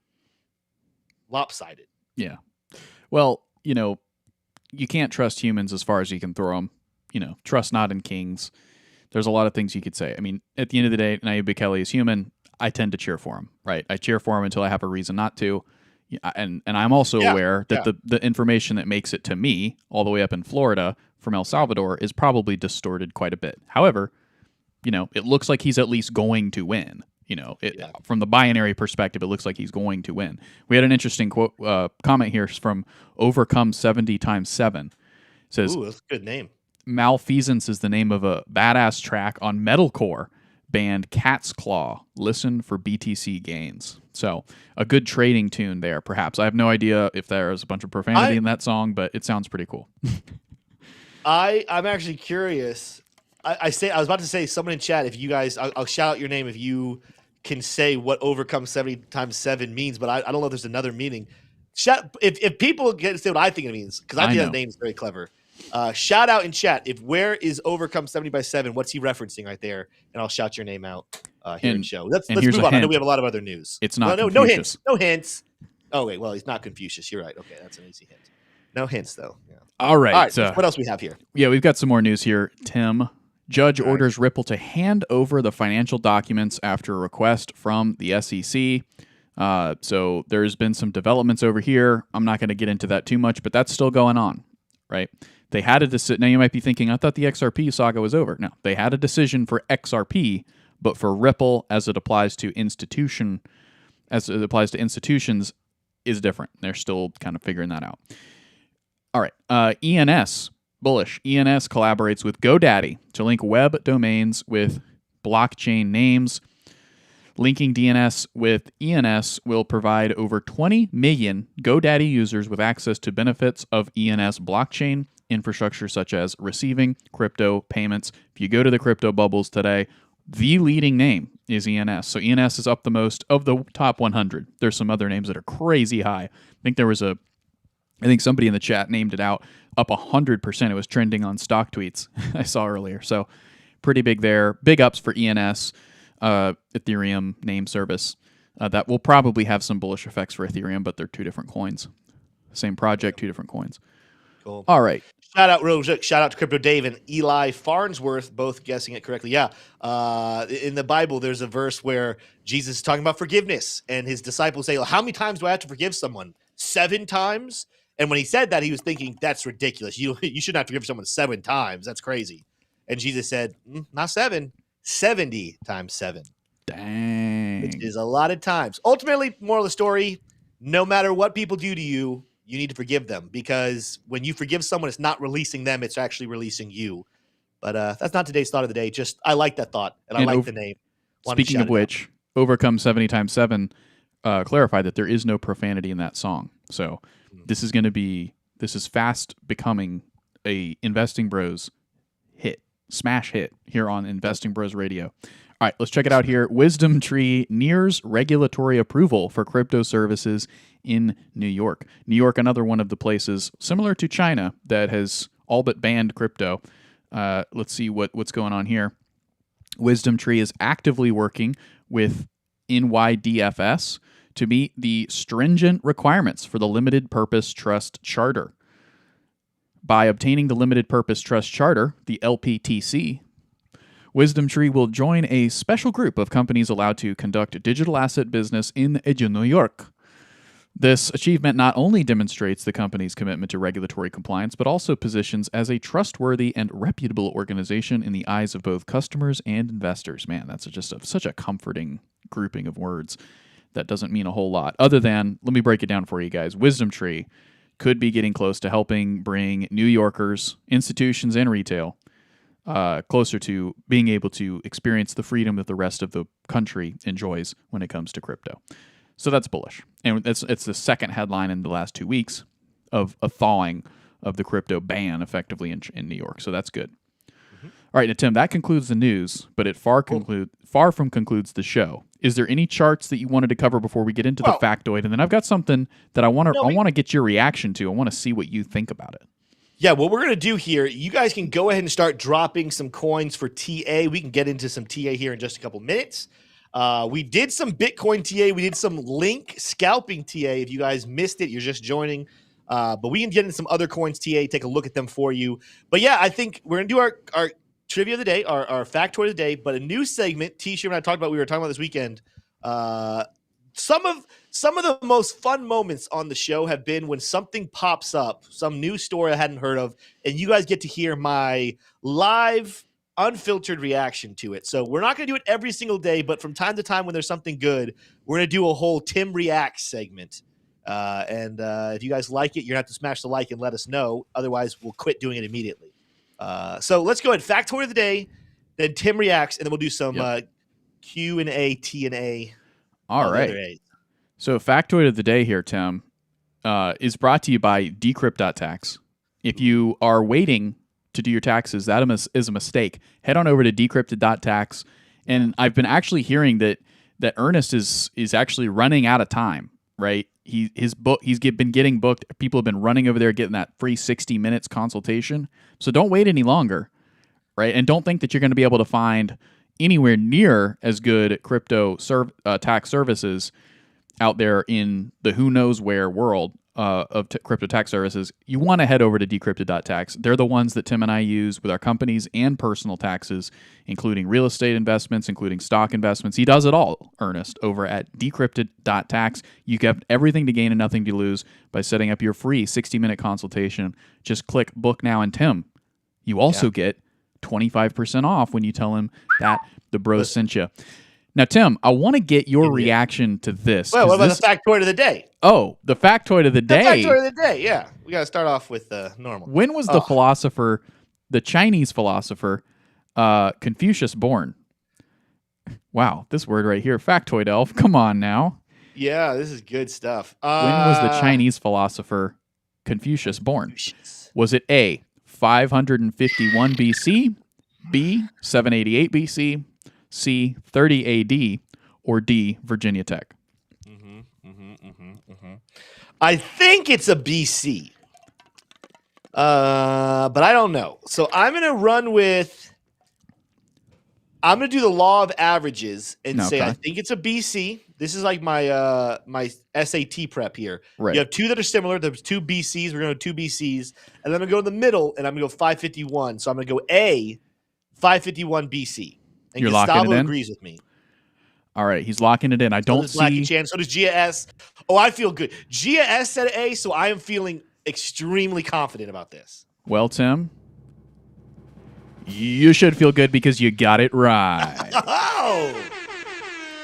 lopsided. Yeah. Well, you can't trust humans as far as you can throw them. Trust not in kings. There's a lot of things you could say. I mean, at the end of the day, Nayib Bukele is human. I tend to cheer for him, right? I cheer for him until I have a reason not to. And I'm also aware that the information that makes it to me all the way up in Florida from El Salvador is probably distorted quite a bit. However, it looks like he's at least going to win. From the binary perspective, it looks like he's going to win. We had an interesting comment here from Overcome 70 times 7. It says, "Ooh, that's a good name. Malfeasance is the name of a badass track on metalcore band Cat's Claw. Listen for BTC gains." So a good trading tune there, perhaps. I have no idea if there's a bunch of profanity in that song, but it sounds pretty cool. I'm actually curious. I was about to say, someone in chat, if you guys, I'll shout out your name if you can say what Overcome 70 times 7 means, but I don't know if there's another meaning. If people get to say what I think it means, because I think that name is very clever. Shout out in chat where is Overcome 70 by 7? What's he referencing right there? And I'll shout your name out here in the show. Let's move on. I know we have a lot of other news. It's not no hints. No hints. Oh wait, well, he's not Confucius. You're right. Okay, that's an easy hint. No hints though. Yeah. All right. What else we have here? Yeah, we've got some more news here, Tim. Judge orders Ripple to hand over the financial documents after a request from the SEC. So there's been some developments over here. I'm not going to get into that too much, but that's still going on, right? They had a decision. Now you might be thinking, I thought the XRP saga was over. No, they had a decision for XRP, but for Ripple, as it applies to institutions, is different. They're still kind of figuring that out. All right, ENS. Bullish. ENS collaborates with GoDaddy to link web domains with blockchain names. Linking DNS with ENS will provide over 20 million GoDaddy users with access to benefits of ENS blockchain infrastructure, such as receiving crypto payments. If you go to the crypto bubbles today, the leading name is ENS. So ENS is up the most of the top 100. There's some other names that are crazy high. I think there was a I think somebody in the chat named it out, up 100%. It was trending on stock tweets I saw earlier. So pretty big there. Big ups for ENS, Ethereum name service. That will probably have some bullish effects for Ethereum, but they're two different coins. Same project, two different coins. Cool. All right. Shout out to Crypto Dave and Eli Farnsworth, both guessing it correctly. Yeah. In the Bible, there's a verse where Jesus is talking about forgiveness, and his disciples say, well, how many times do I have to forgive someone? 7 times? And when he said that, he was thinking, that's ridiculous. You shouldn't have to forgive someone 7 times. That's crazy. And Jesus said, not 7, 70 times 7. Dang. Which is a lot of times. Ultimately, moral of the story, no matter what people do to you, you need to forgive them, because when you forgive someone, it's not releasing them, it's actually releasing you. But that's not today's thought of the day. Just I like that thought, and I like the name. Speaking of which, Overcome 70 times 7 clarified that there is no profanity in that song. So this is fast becoming a Investing Bros smash hit here on Investing Bros Radio. All right, let's check it out here. Wisdom Tree nears regulatory approval for crypto services in New York. New York, another one of the places similar to China that has all but banned crypto. Let's see what's going on here. Wisdom Tree is actively working with NYDFS to meet the stringent requirements for the Limited Purpose Trust Charter. By obtaining the Limited Purpose Trust Charter, the LPTC, Wisdom Tree will join a special group of companies allowed to conduct digital asset business in New York. This achievement not only demonstrates the company's commitment to regulatory compliance, but also positions as a trustworthy and reputable organization in the eyes of both customers and investors. Man, that's just such a comforting grouping of words that doesn't mean a whole lot. Other than, let me break it down for you guys. Wisdom Tree could be getting close to helping bring New Yorkers, institutions, and retail closer to being able to experience the freedom that the rest of the country enjoys when it comes to crypto. So that's bullish. And it's the second headline in the last 2 weeks of a thawing of the crypto ban effectively in New York. So that's good. Mm-hmm. All right, now, Tim, that concludes the news, but it far from concludes the show. Is there any charts that you wanted to cover before we get into the factoid? And then I've got something that I want to get your reaction to. I want to see what you think about it. Yeah, what we're going to do here, you guys can go ahead and start dropping some coins for TA. We can get into some TA here in just a couple minutes. We did some Bitcoin TA. We did some Link scalping TA. If you guys missed it, you're just joining. But we can get into some other coins TA, take a look at them for you. But yeah, I think we're going to do our trivia of the day, our factoid of the day, but a new segment, T-shirt, we were talking about this weekend. Some of the most fun moments on the show have been when something pops up, some new story I hadn't heard of, and you guys get to hear my live, unfiltered reaction to it. So we're not going to do it every single day, but from time to time when there's something good, we're going to do a whole Tim Reacts segment. And if you guys like it, you're going to have to smash the like and let us know. Otherwise, we'll quit doing it immediately. So let's go ahead. Factoid of the day, then Tim Reacts, and then we'll do some Q&A, T&A. All right. So factoid of the day here, Tim, is brought to you by Decrypt.tax. If you are waiting to do your taxes, that is a mistake. Head on over to Decrypt.tax. And I've been actually hearing that Ernest is actually running out of time, right? He's been getting booked. People have been running over there getting that free 60 minutes consultation. So don't wait any longer, right? And don't think that you're going to be able to find anywhere near as good crypto tax services out there in the who knows where world of crypto tax services. You want to head over to Decrypted.tax. They're the ones that Tim and I use with our companies and personal taxes, including real estate investments, including stock investments. He does it all, Ernest, over at Decrypted.tax. You get everything to gain and nothing to lose by setting up your free 60-minute consultation. Just click book now, and Tim, you also get 25% off when you tell him that the bros sent you. Now, Tim, I want to get your reaction to this. Well, what about the factoid of the day? Oh, the factoid of the day. The factoid of the day, yeah. We got to start off with normal. When was the Chinese philosopher, Confucius born? Wow, this word right here, factoid elf. Come on now. Yeah, this is good stuff. When was the Chinese philosopher Confucius born? Was it A, 551 BC, B, 788 BC, C, 30 AD, or D, Virginia Tech? I think it's a BC. But I don't know. So I'm going to run with, I'm going to do the law of averages and say I think it's a BC. This is like my my SAT prep here. Right. You have two that are similar. There's two BCs. We're going to do two BCs. And then I'm going to go in the middle, and I'm going to go 551. So I'm going to go A, 551 BC. And You're Gustavo locking it in? agrees with me. All right, he's locking it in. I don't see. Blackie Chan. So does Gia S. Oh, I feel good. Gia S said A, so I am feeling extremely confident about this. Well, Tim, you should feel good because you got it right. Oh!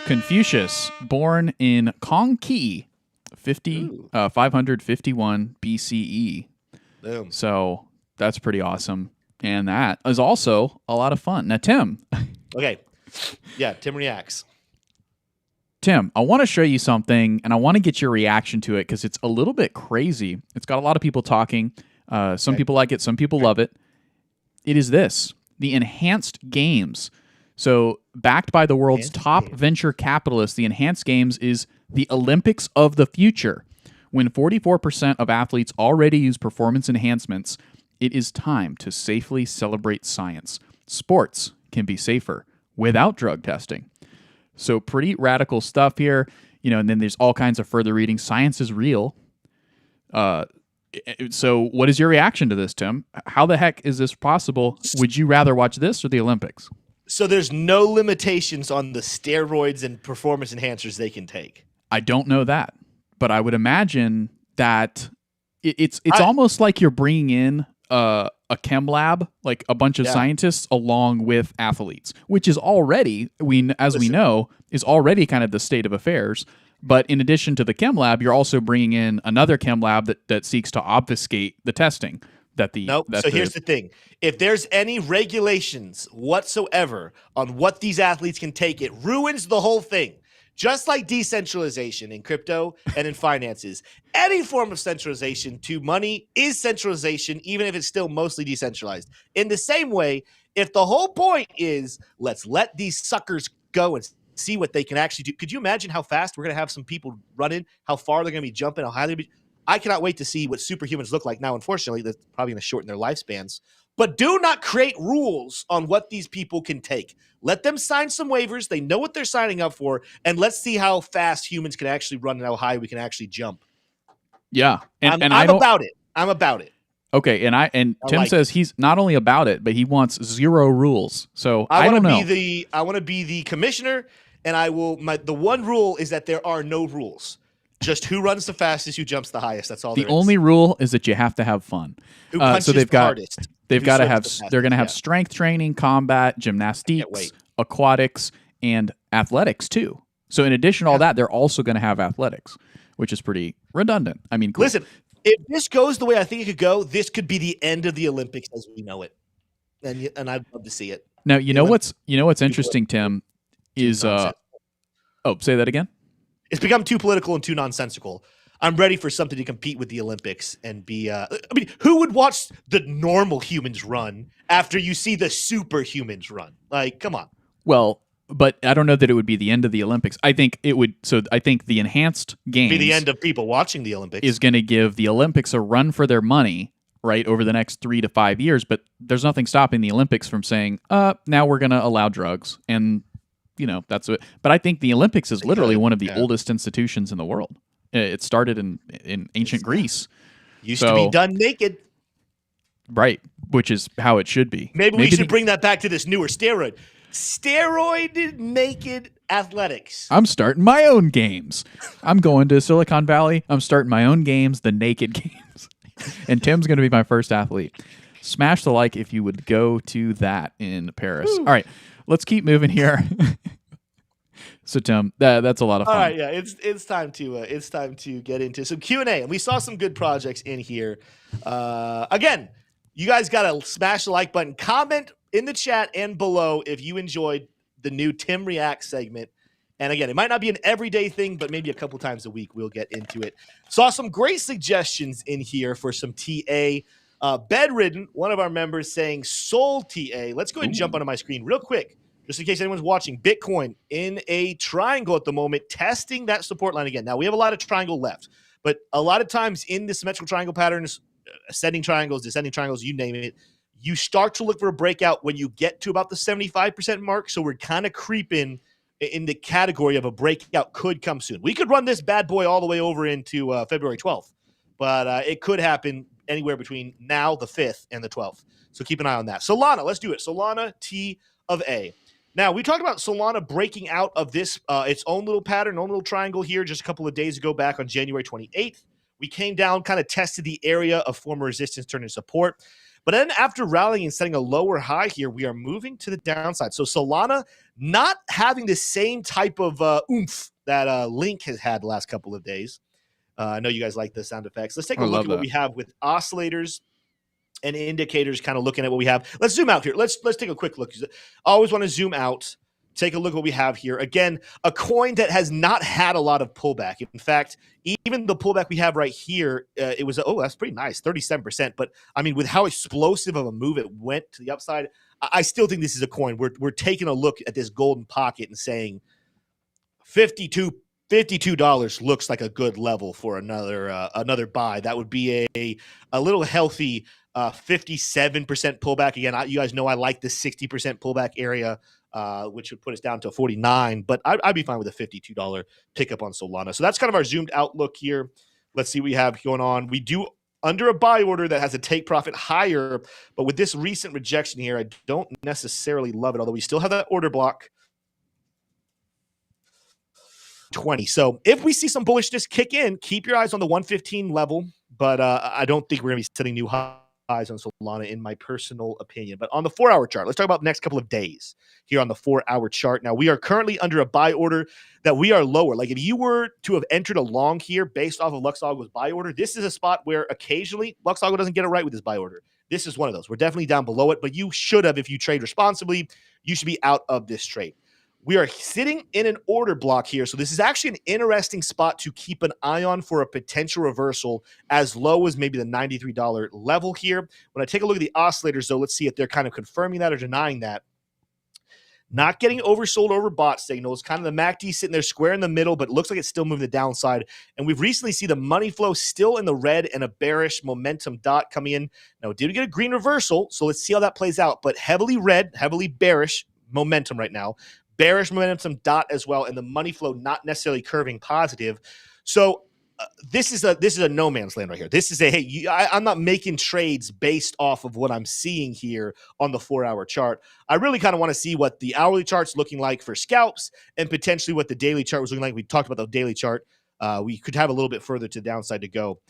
Confucius, born in Kongqi, 551 BCE. Boom. So that's pretty awesome. And that is also a lot of fun. Now, Tim. Okay. Yeah, Tim reacts. Tim, I want to show you something, and I want to get your reaction to it because it's a little bit crazy. It's got a lot of people talking. Some people like it. Some people love it. It is this, the enhanced games. So backed by the world's top venture capitalists, the enhanced games is the Olympics of the future. When 44% of athletes already use performance enhancements, it is time to safely celebrate science. Sports can be safer without drug testing. So pretty radical stuff here, and then there's all kinds of further reading. Science is real. So what is your reaction to this, Tim? How the heck is this possible? Would you rather watch this or the Olympics? So there's no limitations on the steroids and performance enhancers they can take. I don't know that, but I would imagine that it's almost like you're bringing in a chem lab, like a bunch of scientists along with athletes, which is already, we know, is already kind of the state of affairs. But in addition to the chem lab, you're also bringing in another chem lab that seeks to obfuscate the testing. Here's the thing. If there's any regulations whatsoever on what these athletes can take, it ruins the whole thing. Just like decentralization in crypto and in finances, any form of centralization to money is centralization, even if it's still mostly decentralized. In the same way, if the whole point is let's let these suckers go and see what they can actually do. Could you imagine how fast we're going to have some people running, how far they're going to be jumping, how high they're going to be? I cannot wait to see what superhumans look like. Now, unfortunately, that's probably going to shorten their lifespans. But do not create rules on what these people can take. Let them sign some waivers. They know what they're signing up for. And let's see how fast humans can actually run and how high we can actually jump. Yeah. I'm about it. I'm about it. Okay. And Tim says he's not only about it, but he wants zero rules. So I don't know. I want to be the commissioner, and the one rule is that there are no rules. Just who runs the fastest, who jumps the highest. That's all. The only rule is that you have to have fun. Who punches the hardest? They've got to have. They're going to have strength training, combat, gymnastics, aquatics, and athletics too. So in addition to all that, they're also going to have athletics, which is pretty redundant. I mean, cool. Listen, if this goes the way I think it could go, this could be the end of the Olympics as we know it, and I'd love to see it. Now you know what's interesting, Tim, is say that again. It's become too political and too nonsensical. I'm ready for something to compete with the Olympics and be. Who would watch the normal humans run after you see the superhumans run? Like, come on. Well, but I don't know that it would be the end of the Olympics. I think it would. So I think the enhanced games be the end of people watching the Olympics. Is going to give the Olympics a run for their money, right, over the next 3 to 5 years. But there's nothing stopping the Olympics from saying, now we're going to allow drugs and. That's it. But I think the Olympics is literally one of the oldest institutions in the world. It started in ancient Greece. Used to be done naked. Right, which is how it should be. Maybe we should bring that back to this newer steroid. Steroided naked athletics. I'm starting my own games. I'm going to Silicon Valley. I'm starting my own games, the naked games. And Tim's going to be my first athlete. Smash the like if you would go to that in Paris. Woo. All right. Let's keep moving here. So Tim, that's a lot of fun. All right, yeah, it's time to get into some Q&A, and we saw some good projects in here. Again, you guys got to smash the like button, comment in the chat and below if you enjoyed the new Tim Reacts segment. And again, it might not be an everyday thing, but maybe a couple times a week we'll get into it. Saw some great suggestions in here for some TA. Bedridden, one of our members saying Soul TA. Let's go ahead and jump onto my screen real quick, just in case anyone's watching. Bitcoin in a triangle at the moment, testing that support line again. Now, we have a lot of triangle left, But a lot of times in the symmetrical triangle patterns, ascending triangles, descending triangles, you name it, you start to look for a breakout when you get to about the 75% mark. So we're kind of creeping in the category of a breakout could come soon. We could run this bad boy all the way over into February 12th, but it could happen anywhere between now, the 5th, and the 12th. So keep an eye on that. Solana, let's do it. Solana T of A. Now, we talked about Solana breaking out of this, its own little pattern, own little triangle here just a couple of days ago back on January 28th. We came down, kind of tested the area of former resistance turning support. But then after rallying and setting a lower high here, we are moving to the downside. So Solana not having the same type of oomph that Link has had the last couple of days. I know you guys like the sound effects. Let's take a look at what we have with oscillators and indicators, kind of looking at what we have. Let's zoom out here. Let's take a quick look. I always want to zoom out. Take a look at what we have here. Again, a coin that has not had a lot of pullback. In fact, even the pullback we have right here, it was, that's pretty nice, 37%. But, I mean, with how explosive of a move it went to the upside, I still think this is a coin. We're taking a look at this golden pocket and saying $52 looks like a good level for another buy. That would be a little healthy 57% pullback. Again, you guys know I like the 60% pullback area, which would put us down to 49, but I'd be fine with a $52 pickup on Solana. So that's kind of our zoomed outlook here. Let's see what we have going on. We do under a buy order that has a take profit higher, but with this recent rejection here, I don't necessarily love it, although we still have that order block 20. So if we see some bullishness kick in, keep your eyes on the 115 level, but I don't think we're going to be setting new highs on Solana, in my personal opinion. But on the 4-hour chart, let's talk about the next couple of days here on the 4-hour chart. Now, we are currently under a buy order that we are lower. Like if you were to have entered a long here based off of Luxalgo's buy order, this is a spot where occasionally Luxalgo doesn't get it right with his buy order. This is one of those. We're definitely down below it, but you should have, if you trade responsibly, you should be out of this trade. We are sitting in an order block here, so this is actually an interesting spot to keep an eye on for a potential reversal as low as maybe the $93 level here. When I take a look at the oscillators, though, let's see if they're kind of confirming that or denying that. Not getting oversold, overbought signals, kind of the MACD sitting there square in the middle, but it looks like it's still moving the downside. And we've recently seen the money flow still in the red and a bearish momentum dot coming in. Now, did we get a green reversal? So let's see how that plays out. But heavily red, heavily bearish momentum right now. Bearish momentum dot as well, and the money flow not necessarily curving positive. So this is a no man's land right here. This is I'm not making trades based off of what I'm seeing here on the 4-hour chart. I really kind of want to see what the hourly chart's looking like for scalps and potentially what the daily chart was looking like. We talked about the daily chart. We could have a little bit further to the downside to go.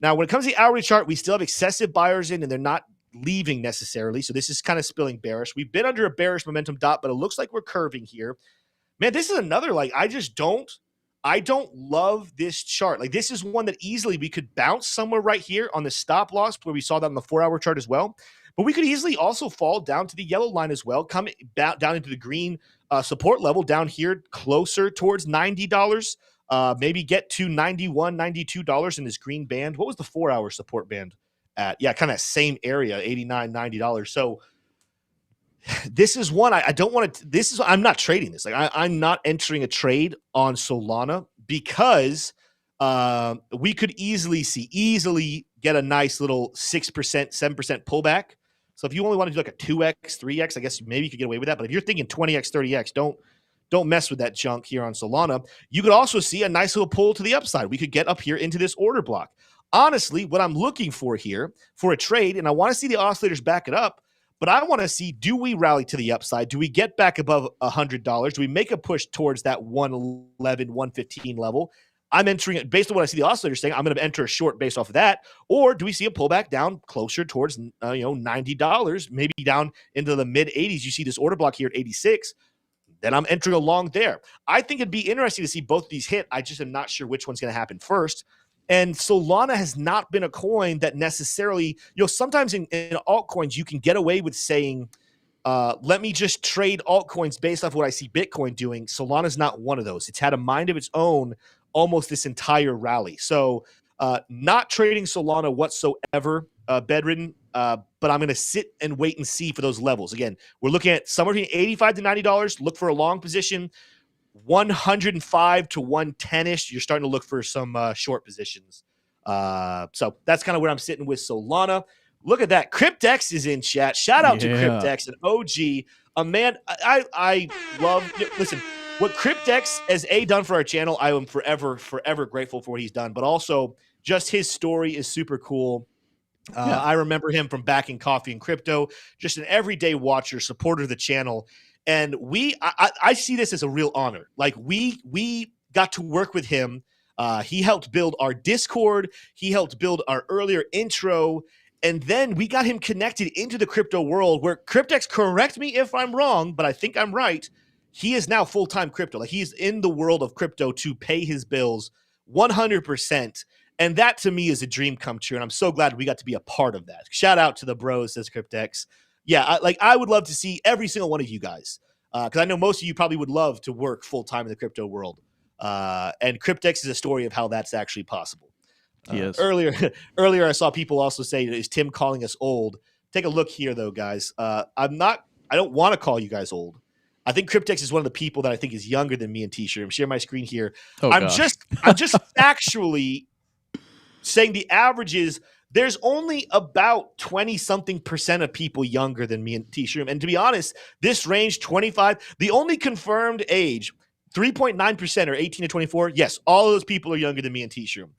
Now, when it comes to the hourly chart, we still have excessive buyers in, and they're not leaving necessarily. So this is kind of spilling bearish. We've been under a bearish momentum dot, but it looks like we're curving here. Man, this is another, like, I don't love this chart. Like, this is one that easily we could bounce somewhere right here on the stop loss, where we saw that on the 4-hour chart as well. But we could easily also fall down to the yellow line as well, come down into the green support level down here closer towards $90. Maybe get to $91, $92 in this green band. What was the 4-hour support band at? Yeah, kind of same area, $89, $90. So this is one I don't want to. I'm not trading this. Like I'm not entering a trade on Solana because we could easily get a nice little 6%, 7% pullback. So if you only want to do like a 2x, 3x, I guess maybe you could get away with that. But if you're thinking 20x, 30x, don't mess with that junk here on Solana. You could also see a nice little pull to the upside. We could get up here into this order block. Honestly, what I'm looking for here for a trade, and I want to see the oscillators back it up, but I want to see, do we rally to the upside? Do we get back above $100? Do we make a push towards that 111, 115 level? I'm entering it based on what I see the oscillators saying. I'm going to enter a short based off of that. Or do we see a pullback down closer towards $90, maybe down into the mid 80s? You see this order block here at 86. Then I'm entering along there. I think it'd be interesting to see both of these hit. I just am not sure which one's going to happen first. And Solana has not been a coin that necessarily, sometimes in altcoins, you can get away with saying, let me just trade altcoins based off what I see Bitcoin doing. Solana's not one of those. It's had a mind of its own almost this entire rally. So not trading Solana whatsoever, bedridden, but I'm going to sit and wait and see for those levels. Again, we're looking at somewhere between $85 to $90. Look for a long position. 105 to 110-ish, you're starting to look for some short positions So that's kind of where I'm sitting with Solana. Look at that. Cryptex is in chat. Shout out to Cryptex, an OG. A man I love. Listen, what Cryptex has done for our channel, I am forever grateful for what he's done. But also, just his story is super cool. I remember him from back in Coffee and Crypto, just an everyday watcher, supporter of the channel. And I see this as a real honor. Like we got to work with him. He helped build our Discord. He helped build our earlier intro. And then we got him connected into the crypto world where Cryptex, correct me if I'm wrong, but I think I'm right. He is now full-time crypto. Like he's in the world of crypto to pay his bills 100%. And that to me is a dream come true. And I'm so glad we got to be a part of that. Shout out to the bros, says Cryptex. Yeah, I would love to see every single one of you guys. Because I know most of you probably would love to work full-time in the crypto world. And Cryptex is a story of how that's actually possible. Yes. Earlier, I saw people also say, "Is Tim calling us old?" Take a look here, though, guys. I don't want to call you guys old. I think Cryptex is one of the people that I think is younger than me and T-shirt. Share my screen here. I'm just actually saying the average is there's only about 20-something% of people younger than me and T-shirt. And to be honest, this range 25, the only confirmed age 3.9% or 18 to 24. Yes, all of those people are younger than me and T-shirt.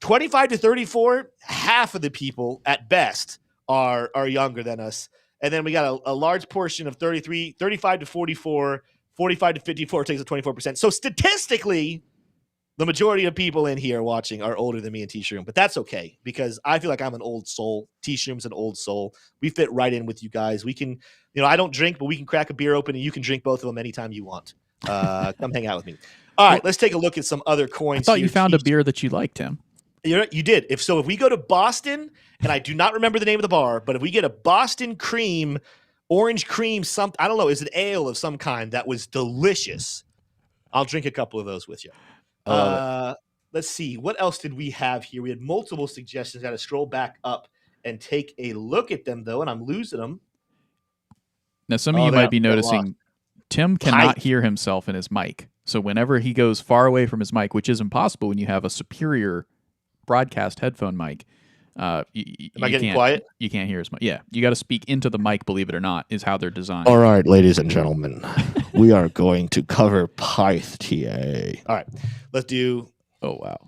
25 to 34, half of the people at best are younger than us. And then we got a large portion of 35 to 44, 45 to 54 takes a 24%. So statistically, the majority of people in here watching are older than me and T-Shroom, but that's okay because I feel like I'm an old soul. T-Shroom's an old soul. We fit right in with you guys. We can, I don't drink, but we can crack a beer open and you can drink both of them anytime you want. Come hang out with me. All right, let's take a look at some other coins. I thought you found a beer that you liked, Tim. You did. If we go to Boston, and I do not remember the name of the bar, but if we get a Boston cream, orange cream, I don't know, is it ale of some kind that was delicious, I'll drink a couple of those with you. Let's see. What else did we have here? We had multiple suggestions. Got to scroll back up and take a look at them, though, and I'm losing them. Now, some of you might be noticing Tim cannot hear himself in his mic. So whenever he goes far away from his mic, which is impossible when you have a superior broadcast headphone mic, am I getting quiet? You can't hear his mic. Yeah, you got to speak into the mic, believe it or not, is how they're designed. All right, ladies and gentlemen, we are going to cover Pith TA. All right, let's do. Oh, wow.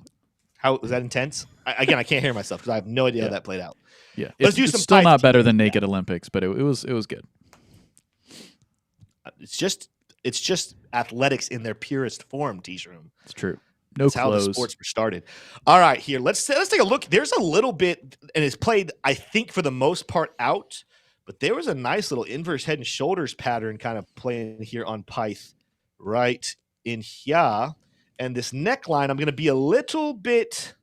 How was that intense? I can't hear myself because I have no idea how that played out. Yeah, let's do some. It's still not better than Naked Olympics, but it was good. It's just athletics in their purest form, T-Shroom. It's true. That's how the sports were started. All right, here let's take a look. There's a little bit, and it's played, I think, for the most part out. But there was a nice little inverse head and shoulders pattern kind of playing here on Pith, right in here. And this neckline, I'm going to be a little bit.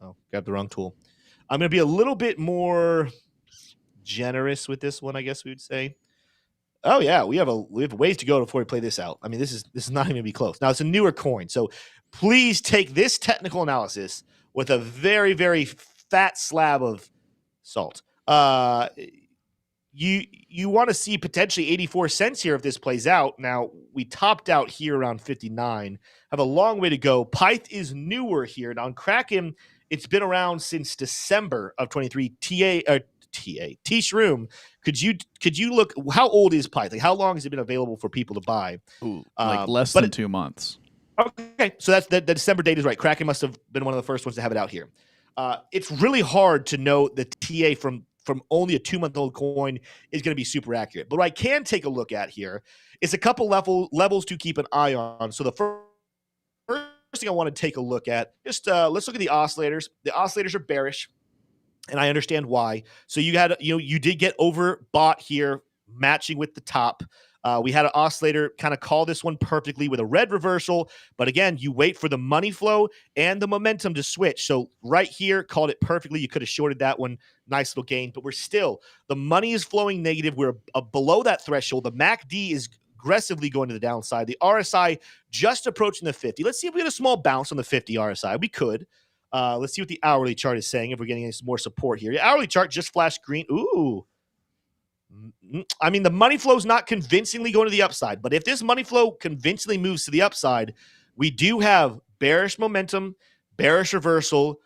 Oh, got the wrong tool. I'm going to be a little bit more generous with this one, I guess we would say. Oh yeah, we have ways to go before we play this out. I mean, this is not even gonna be close. Now it's a newer coin, so please take this technical analysis with a very, very fat slab of salt. You want to see potentially 84 cents here if this plays out. Now we topped out here around 59. Have a long way to go. Pith is newer here. Now on Kraken, it's been around since December of 23. T-Shroom, could you look, how old is Pith? Like how long has it been available for people to buy? Ooh, like less than 2 months. Okay, so that's the December date is right. Kraken must have been one of the first ones to have it out here. It's really hard to know the TA from only a 2-month-old coin is going to be super accurate. But what I can take a look at here is a couple levels to keep an eye on. So the first thing I want to take a look at, just let's look at the oscillators. The oscillators are bearish. And I understand why. So you did get overbought here, matching with the top. We had an oscillator kind of call this one perfectly with a red reversal. But again, you wait for the money flow and the momentum to switch. So right here, called it perfectly. You could have shorted that one. Nice little gain. But the money is flowing negative. We're below that threshold. The MACD is aggressively going to the downside. The RSI just approaching the 50. Let's see if we get a small bounce on the 50 RSI. We could. Let's see what the hourly chart is saying if we're getting some more support here. The hourly chart just flashed green. Ooh. I mean, the money flow is not convincingly going to the upside, but if this money flow convincingly moves to the upside, we do have bearish momentum, bearish reversal,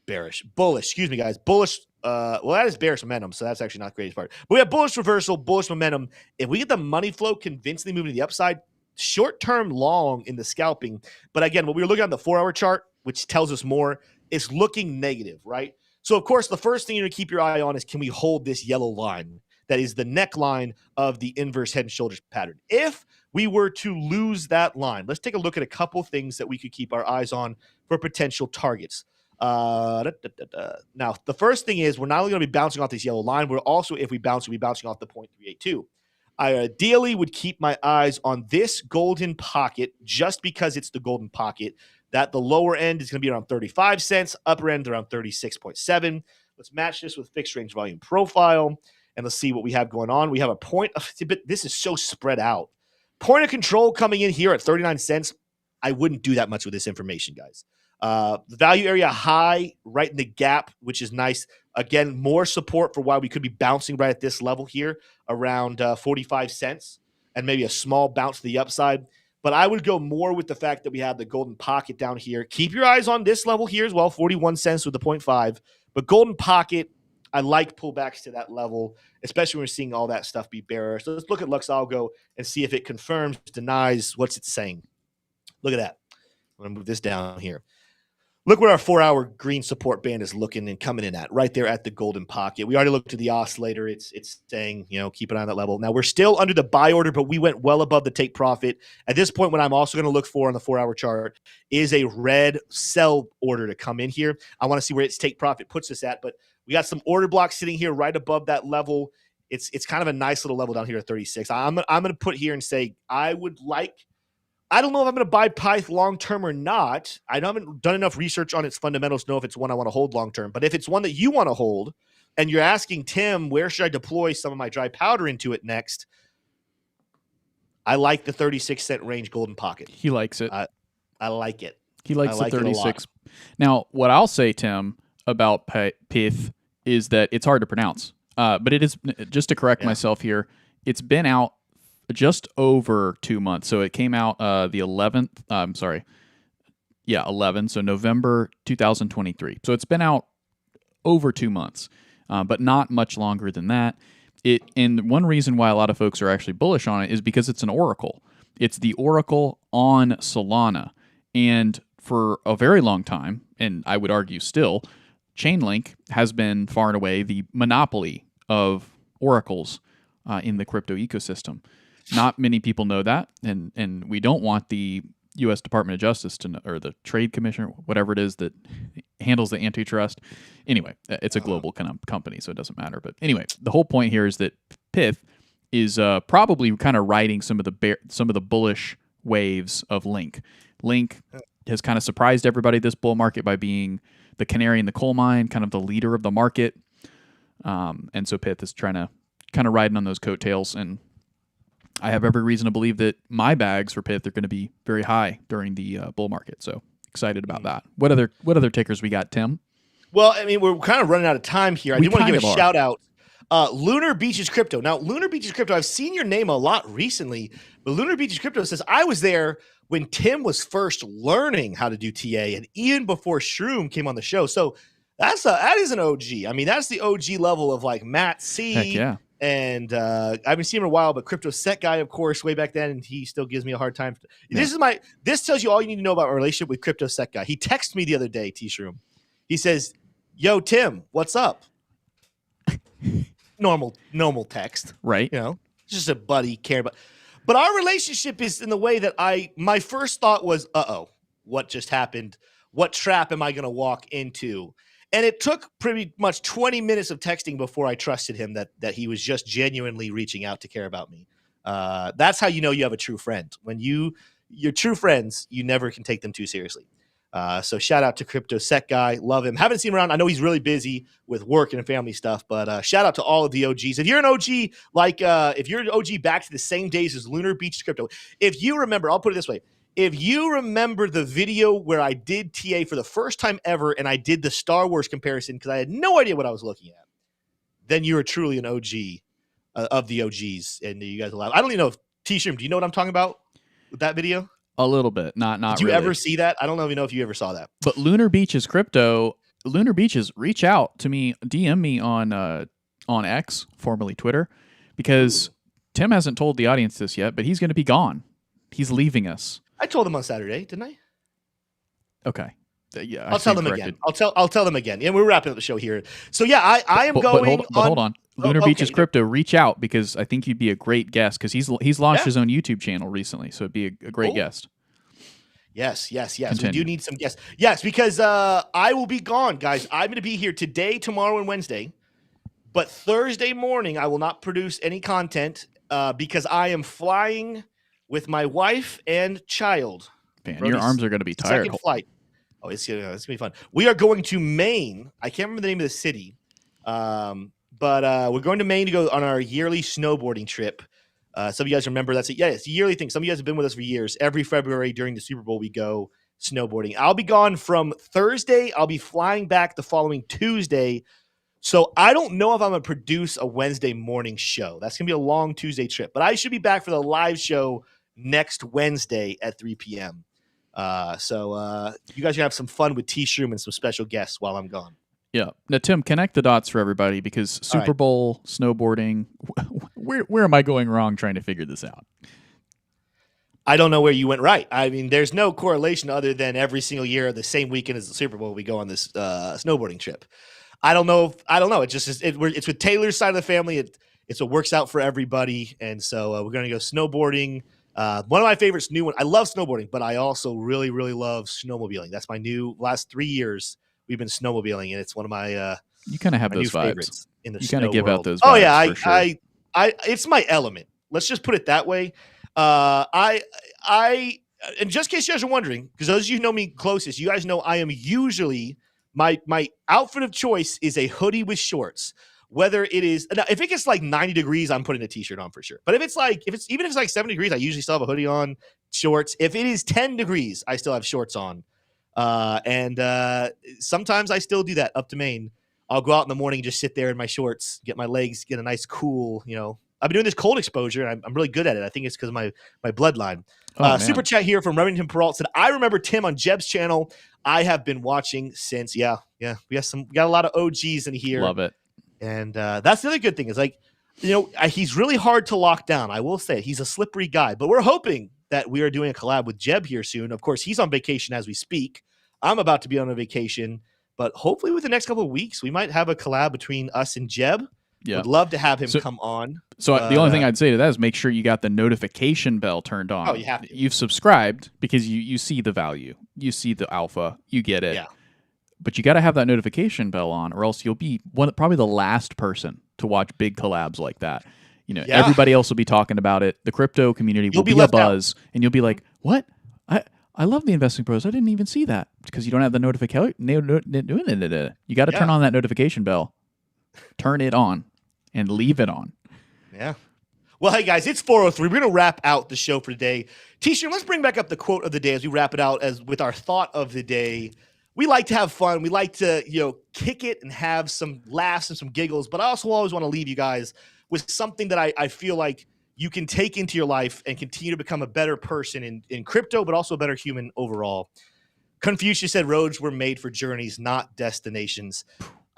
bearish. Bullish. Excuse me, guys. Bullish. Well, that is bearish momentum, so that's actually not the greatest part. But we have bullish reversal, bullish momentum. If we get the money flow convincingly moving to the upside, short-term long in the scalping. But again, when we were looking at the 4-hour chart, which tells us more, it's looking negative, right? So, of course, the first thing you're going to keep your eye on is, can we hold this yellow line? That is the neckline of the inverse head and shoulders pattern. If we were to lose that line, let's take a look at a couple things that we could keep our eyes on for potential targets. Now, the first thing is, we're not only going to be bouncing off this yellow line, we're also, if we bounce, we'll be bouncing off the 0.382. I ideally would keep my eyes on this golden pocket, just because it's the golden pocket, that the lower end is going to be around 35 cents, upper end around 36.7. Let's match this with fixed range volume profile, and let's see what we have going on. We have a point of, but this is so spread out. Point of control coming in here at 39 cents. I wouldn't do that much with this information, guys. The value area high right in the gap, which is nice. Again, more support for why we could be bouncing right at this level here around 45 cents, and maybe a small bounce to the upside. But I would go more with the fact that we have the golden pocket down here. Keep your eyes on this level here as well, 41 cents with the 0.5. But golden pocket, I like pullbacks to that level, especially when we're seeing all that stuff be bearish. So let's look at Lux Algo and see if it confirms, denies, what's it saying. Look at that. I'm going to move this down here. Look where our 4-hour green support band is looking and coming in at, right there at the golden pocket. We already looked at the oscillator. It's saying, keep an eye on that level. Now, we're still under the buy order, but we went well above the take profit. At this point, what I'm also going to look for on the 4-hour chart is a red sell order to come in here. I want to see where its take profit puts us at, but we got some order blocks sitting here right above that level. It's kind of a nice little level down here at 36. I'm going to put here and say I don't know if I'm going to buy Pith long-term or not. I haven't done enough research on its fundamentals to know if it's one I want to hold long-term. But if it's one that you want to hold, and you're asking, Tim, where should I deploy some of my dry powder into it next? I like the 36-cent range golden pocket. He likes it. I like it. He likes the 36. Now, what I'll say, Tim, about Pith is that it's hard to pronounce. But it is, just to correct myself here, it's been out just over 2 months. So it came out the 11th. 11. So November 2023. So it's been out over 2 months, but not much longer than that. And one reason why a lot of folks are actually bullish on it is because it's an oracle. It's the oracle on Solana. And for a very long time, and I would argue still, Chainlink has been far and away the monopoly of oracles in the crypto ecosystem. Not many people know that, and we don't want the U.S. Department of Justice to know, or the Trade Commission, whatever it is that handles the antitrust. Anyway, it's a global kind of company, so it doesn't matter. But anyway, the whole point here is that Pith is probably kind of riding some of the bullish waves of Link. Link has kind of surprised everybody this bull market by being the canary in the coal mine, kind of the leader of the market. And so Pith is trying to kind of riding on those coattails, and I have every reason to believe that my bags for Pith are going to be very high during the bull market. So excited about that. What other tickers we got, Tim? Well, I mean, we're kind of running out of time here. I do want to give a shout out. Lunar Beaches Crypto. Now, Lunar Beaches Crypto, I've seen your name a lot recently, but Lunar Beaches Crypto says, I was there when Tim was first learning how to do TA and even before Shroom came on the show. So that is an OG. I mean, that's the OG level of like Matt C. Heck yeah. And I haven't seen him in a while, but Crypto Set Guy, of course, way back then, and he still gives me a hard time. Yeah. This tells you all you need to know about our relationship with Crypto Set Guy. He texted me the other day, T-Shroom. He says, "Yo, Tim, what's up?" normal text, right? Just a buddy care about. But our relationship is in the way that my first thought was, what just happened? What trap am I going to walk into? And it took pretty much 20 minutes of texting before I trusted him that he was just genuinely reaching out to care about me. That's how you know you have a true friend. When you're true friends, you never can take them too seriously. So shout out to Crypto Set Guy. Love him. Haven't seen him around. I know he's really busy with work and family stuff, but shout out to all of the OGs. If you're an OG, if you're an OG back to the same days as Lunar Beach Crypto, if you remember, I'll put it this way. If you remember the video where I did TA for the first time ever and I did the Star Wars comparison because I had no idea what I was looking at, then you are truly an OG of the OGs, and you guys are alive. I don't even know if T-Shroom, do you know what I'm talking about with that video? A little bit, not Did you really. ever see that? I don't even know if you ever saw that. But Lunar Beach's Crypto, Lunar Beaches, reach out to me, DM me on X, formerly Twitter, because Tim hasn't told the audience this yet, but he's going to be gone. He's leaving us. I told them on Saturday, didn't I? Okay. Yeah, I'll tell them again. I'll tell them again. And we're wrapping up the show here. So yeah, I am going. But hold on. Lunar Beaches Crypto, reach out because I think you'd be a great guest because he's launched his own YouTube channel recently, so it'd be a great guest. Yes. Continue. We do need some guests. Yes, because I will be gone, guys. I'm going to be here today, tomorrow, and Wednesday. But Thursday morning, I will not produce any content because I am flying with my wife and child. Man, your arms are going to be tired. Second flight. Oh, it's going to be fun. We are going to Maine. I can't remember the name of the city. But we're going to Maine to go on our yearly snowboarding trip. Some of you guys remember that's it's a yearly thing. Some of you guys have been with us for years. Every February during the Super Bowl, we go snowboarding. I'll be gone from Thursday. I'll be flying back the following Tuesday. So I don't know if I'm going to produce a Wednesday morning show. That's going to be a long Tuesday trip. But I should be back for the live show next Wednesday at 3 p.m. So you guys can have some fun with T-Shroom and some special guests while I'm gone. Yeah. Now, Tim, connect the dots for everybody because Super Bowl, snowboarding, where am I going wrong trying to figure this out? I don't know where you went right. I mean, there's no correlation other than every single year, the same weekend as the Super Bowl, we go on this snowboarding trip. I don't know. It's just it's with Taylor's side of the family. It's what works out for everybody. And so we're going to go snowboarding. One of my favorites, new one. I love snowboarding, but I also really, really love snowmobiling. That's my last 3 years. We've been snowmobiling, and it's one of my you kind of have those vibes in the you kind of give out those vibes. Oh yeah, sure. I it's my element. Let's just put it that way. And just in case you guys are wondering, because those of you who know me closest, you guys know I am usually my outfit of choice is a hoodie with shorts. Whether it is now, if it gets like 90 degrees, I'm putting a t-shirt on for sure. But if it's like 70 degrees, I usually still have a hoodie on, shorts. If it is 10 degrees, I still have shorts on. And sometimes I still do that up to Maine. I'll go out in the morning and just sit there in my shorts, get my legs, get a nice cool, I've been doing this cold exposure and I'm really good at it. I think it's because of my bloodline. Super chat here from Remington Peralt said, I remember Tim on Jeb's channel. I have been watching since, we got a lot of OGs in here. Love it. And that's the other good thing is he's really hard to lock down. I will say he's a slippery guy, but we're hoping that we are doing a collab with Jeb here soon. Of course, he's on vacation as we speak. I'm about to be on a vacation, but hopefully with the next couple of weeks, we might have a collab between us and Jeb. Yeah. Would love to have him come on. So the only thing I'd say to that is make sure you got the notification bell turned on. Oh, you have to. You've subscribed because you see the value. You see the alpha. You get it. Yeah. But you got to have that notification bell on or else you'll be probably the last person to watch big collabs like that. Everybody else will be talking about it. The crypto community will be a buzz. And you'll be like, what? I love the Investing Pros. I didn't even see that because you don't have the notification. You got to turn on that notification bell. Turn it on and leave it on. Yeah. Well, hey, guys, it's 4:03. We're going to wrap out the show for today. T-Shirt, let's bring back up the quote of the day as we wrap it out with our thought of the day. We like to have fun. We like to, kick it and have some laughs and some giggles. But I also always want to leave you guys with something that I feel like you can take into your life and continue to become a better person in crypto, but also a better human overall. Confucius said roads were made for journeys, not destinations.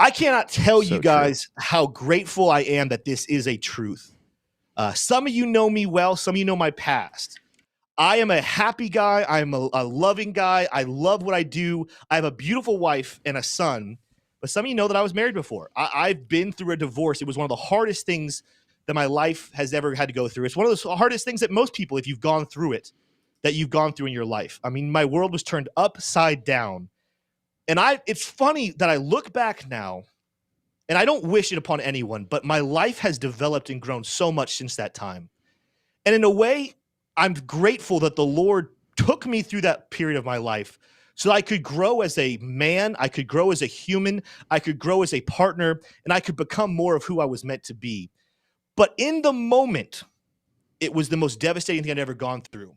I cannot tell you guys how grateful I am that this is a truth. Some of you know me well. Some of you know my past. I am a happy guy. I'm a loving guy. I love what I do. I have a beautiful wife and a son. But some of you know that I was married before. I've been through a divorce. It was one of the hardest things that my life has ever had to go through. It's one of the hardest things that most people, if you've gone through it, that you've gone through in your life. I mean, my world was turned upside down. And it's funny that I look back now, and I don't wish it upon anyone, but my life has developed and grown so much since that time. And in a way, I'm grateful that the Lord took me through that period of my life so that I could grow as a man, I could grow as a human, I could grow as a partner, and I could become more of who I was meant to be. But in the moment, it was the most devastating thing I'd ever gone through.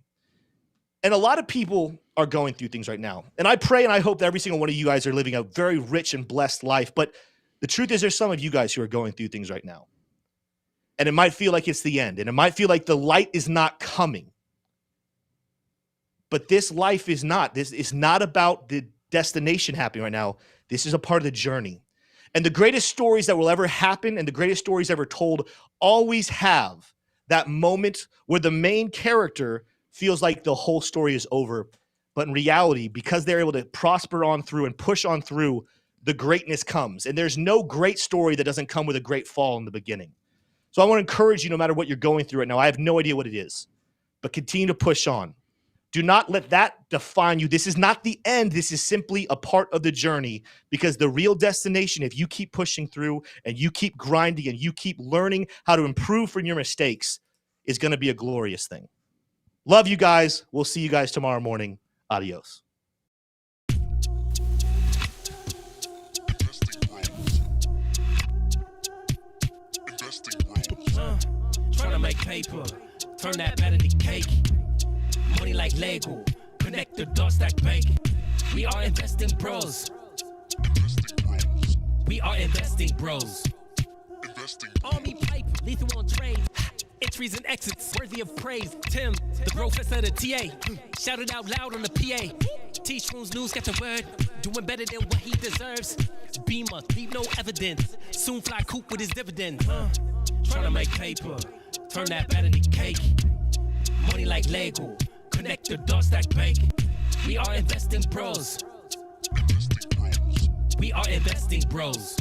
And a lot of people are going through things right now. And I pray and I hope that every single one of you guys are living a very rich and blessed life. But the truth is there's some of you guys who are going through things right now. And it might feel like it's the end. And it might feel like the light is not coming. But this life is not. This is not about the destination happening right now. This is a part of the journey. And the greatest stories that will ever happen and the greatest stories ever told always have that moment where the main character feels like the whole story is over. But in reality, because they're able to prosper on through and push on through, the greatness comes. And there's no great story that doesn't come with a great fall in the beginning. So I want to encourage you, no matter what you're going through right now, I have no idea what it is, but continue to push on. Do not let that define you. This is not the end. This is simply a part of the journey, because the real destination, if you keep pushing through and you keep grinding and you keep learning how to improve from your mistakes, is going to be a glorious thing. Love you guys. We'll see you guys tomorrow morning. Adios. Trying to make paper, turn that better to cake. Money like Lego, connect the dots, stack bank. We are investing bros. We are investing bros. Army pipe, lethal on trade. Entries and exits, worthy of praise. Tim, the professor of the TA. Shouted out loud on the PA. T-Shrooms news, catch a word. Doing better than what he deserves. Beamer, leave no evidence. Soon fly coop with his dividend. Trying to make paper, turn that better to cake. Money like Lego, connect the dots, stack bank. We are investing bros. We are investing bros.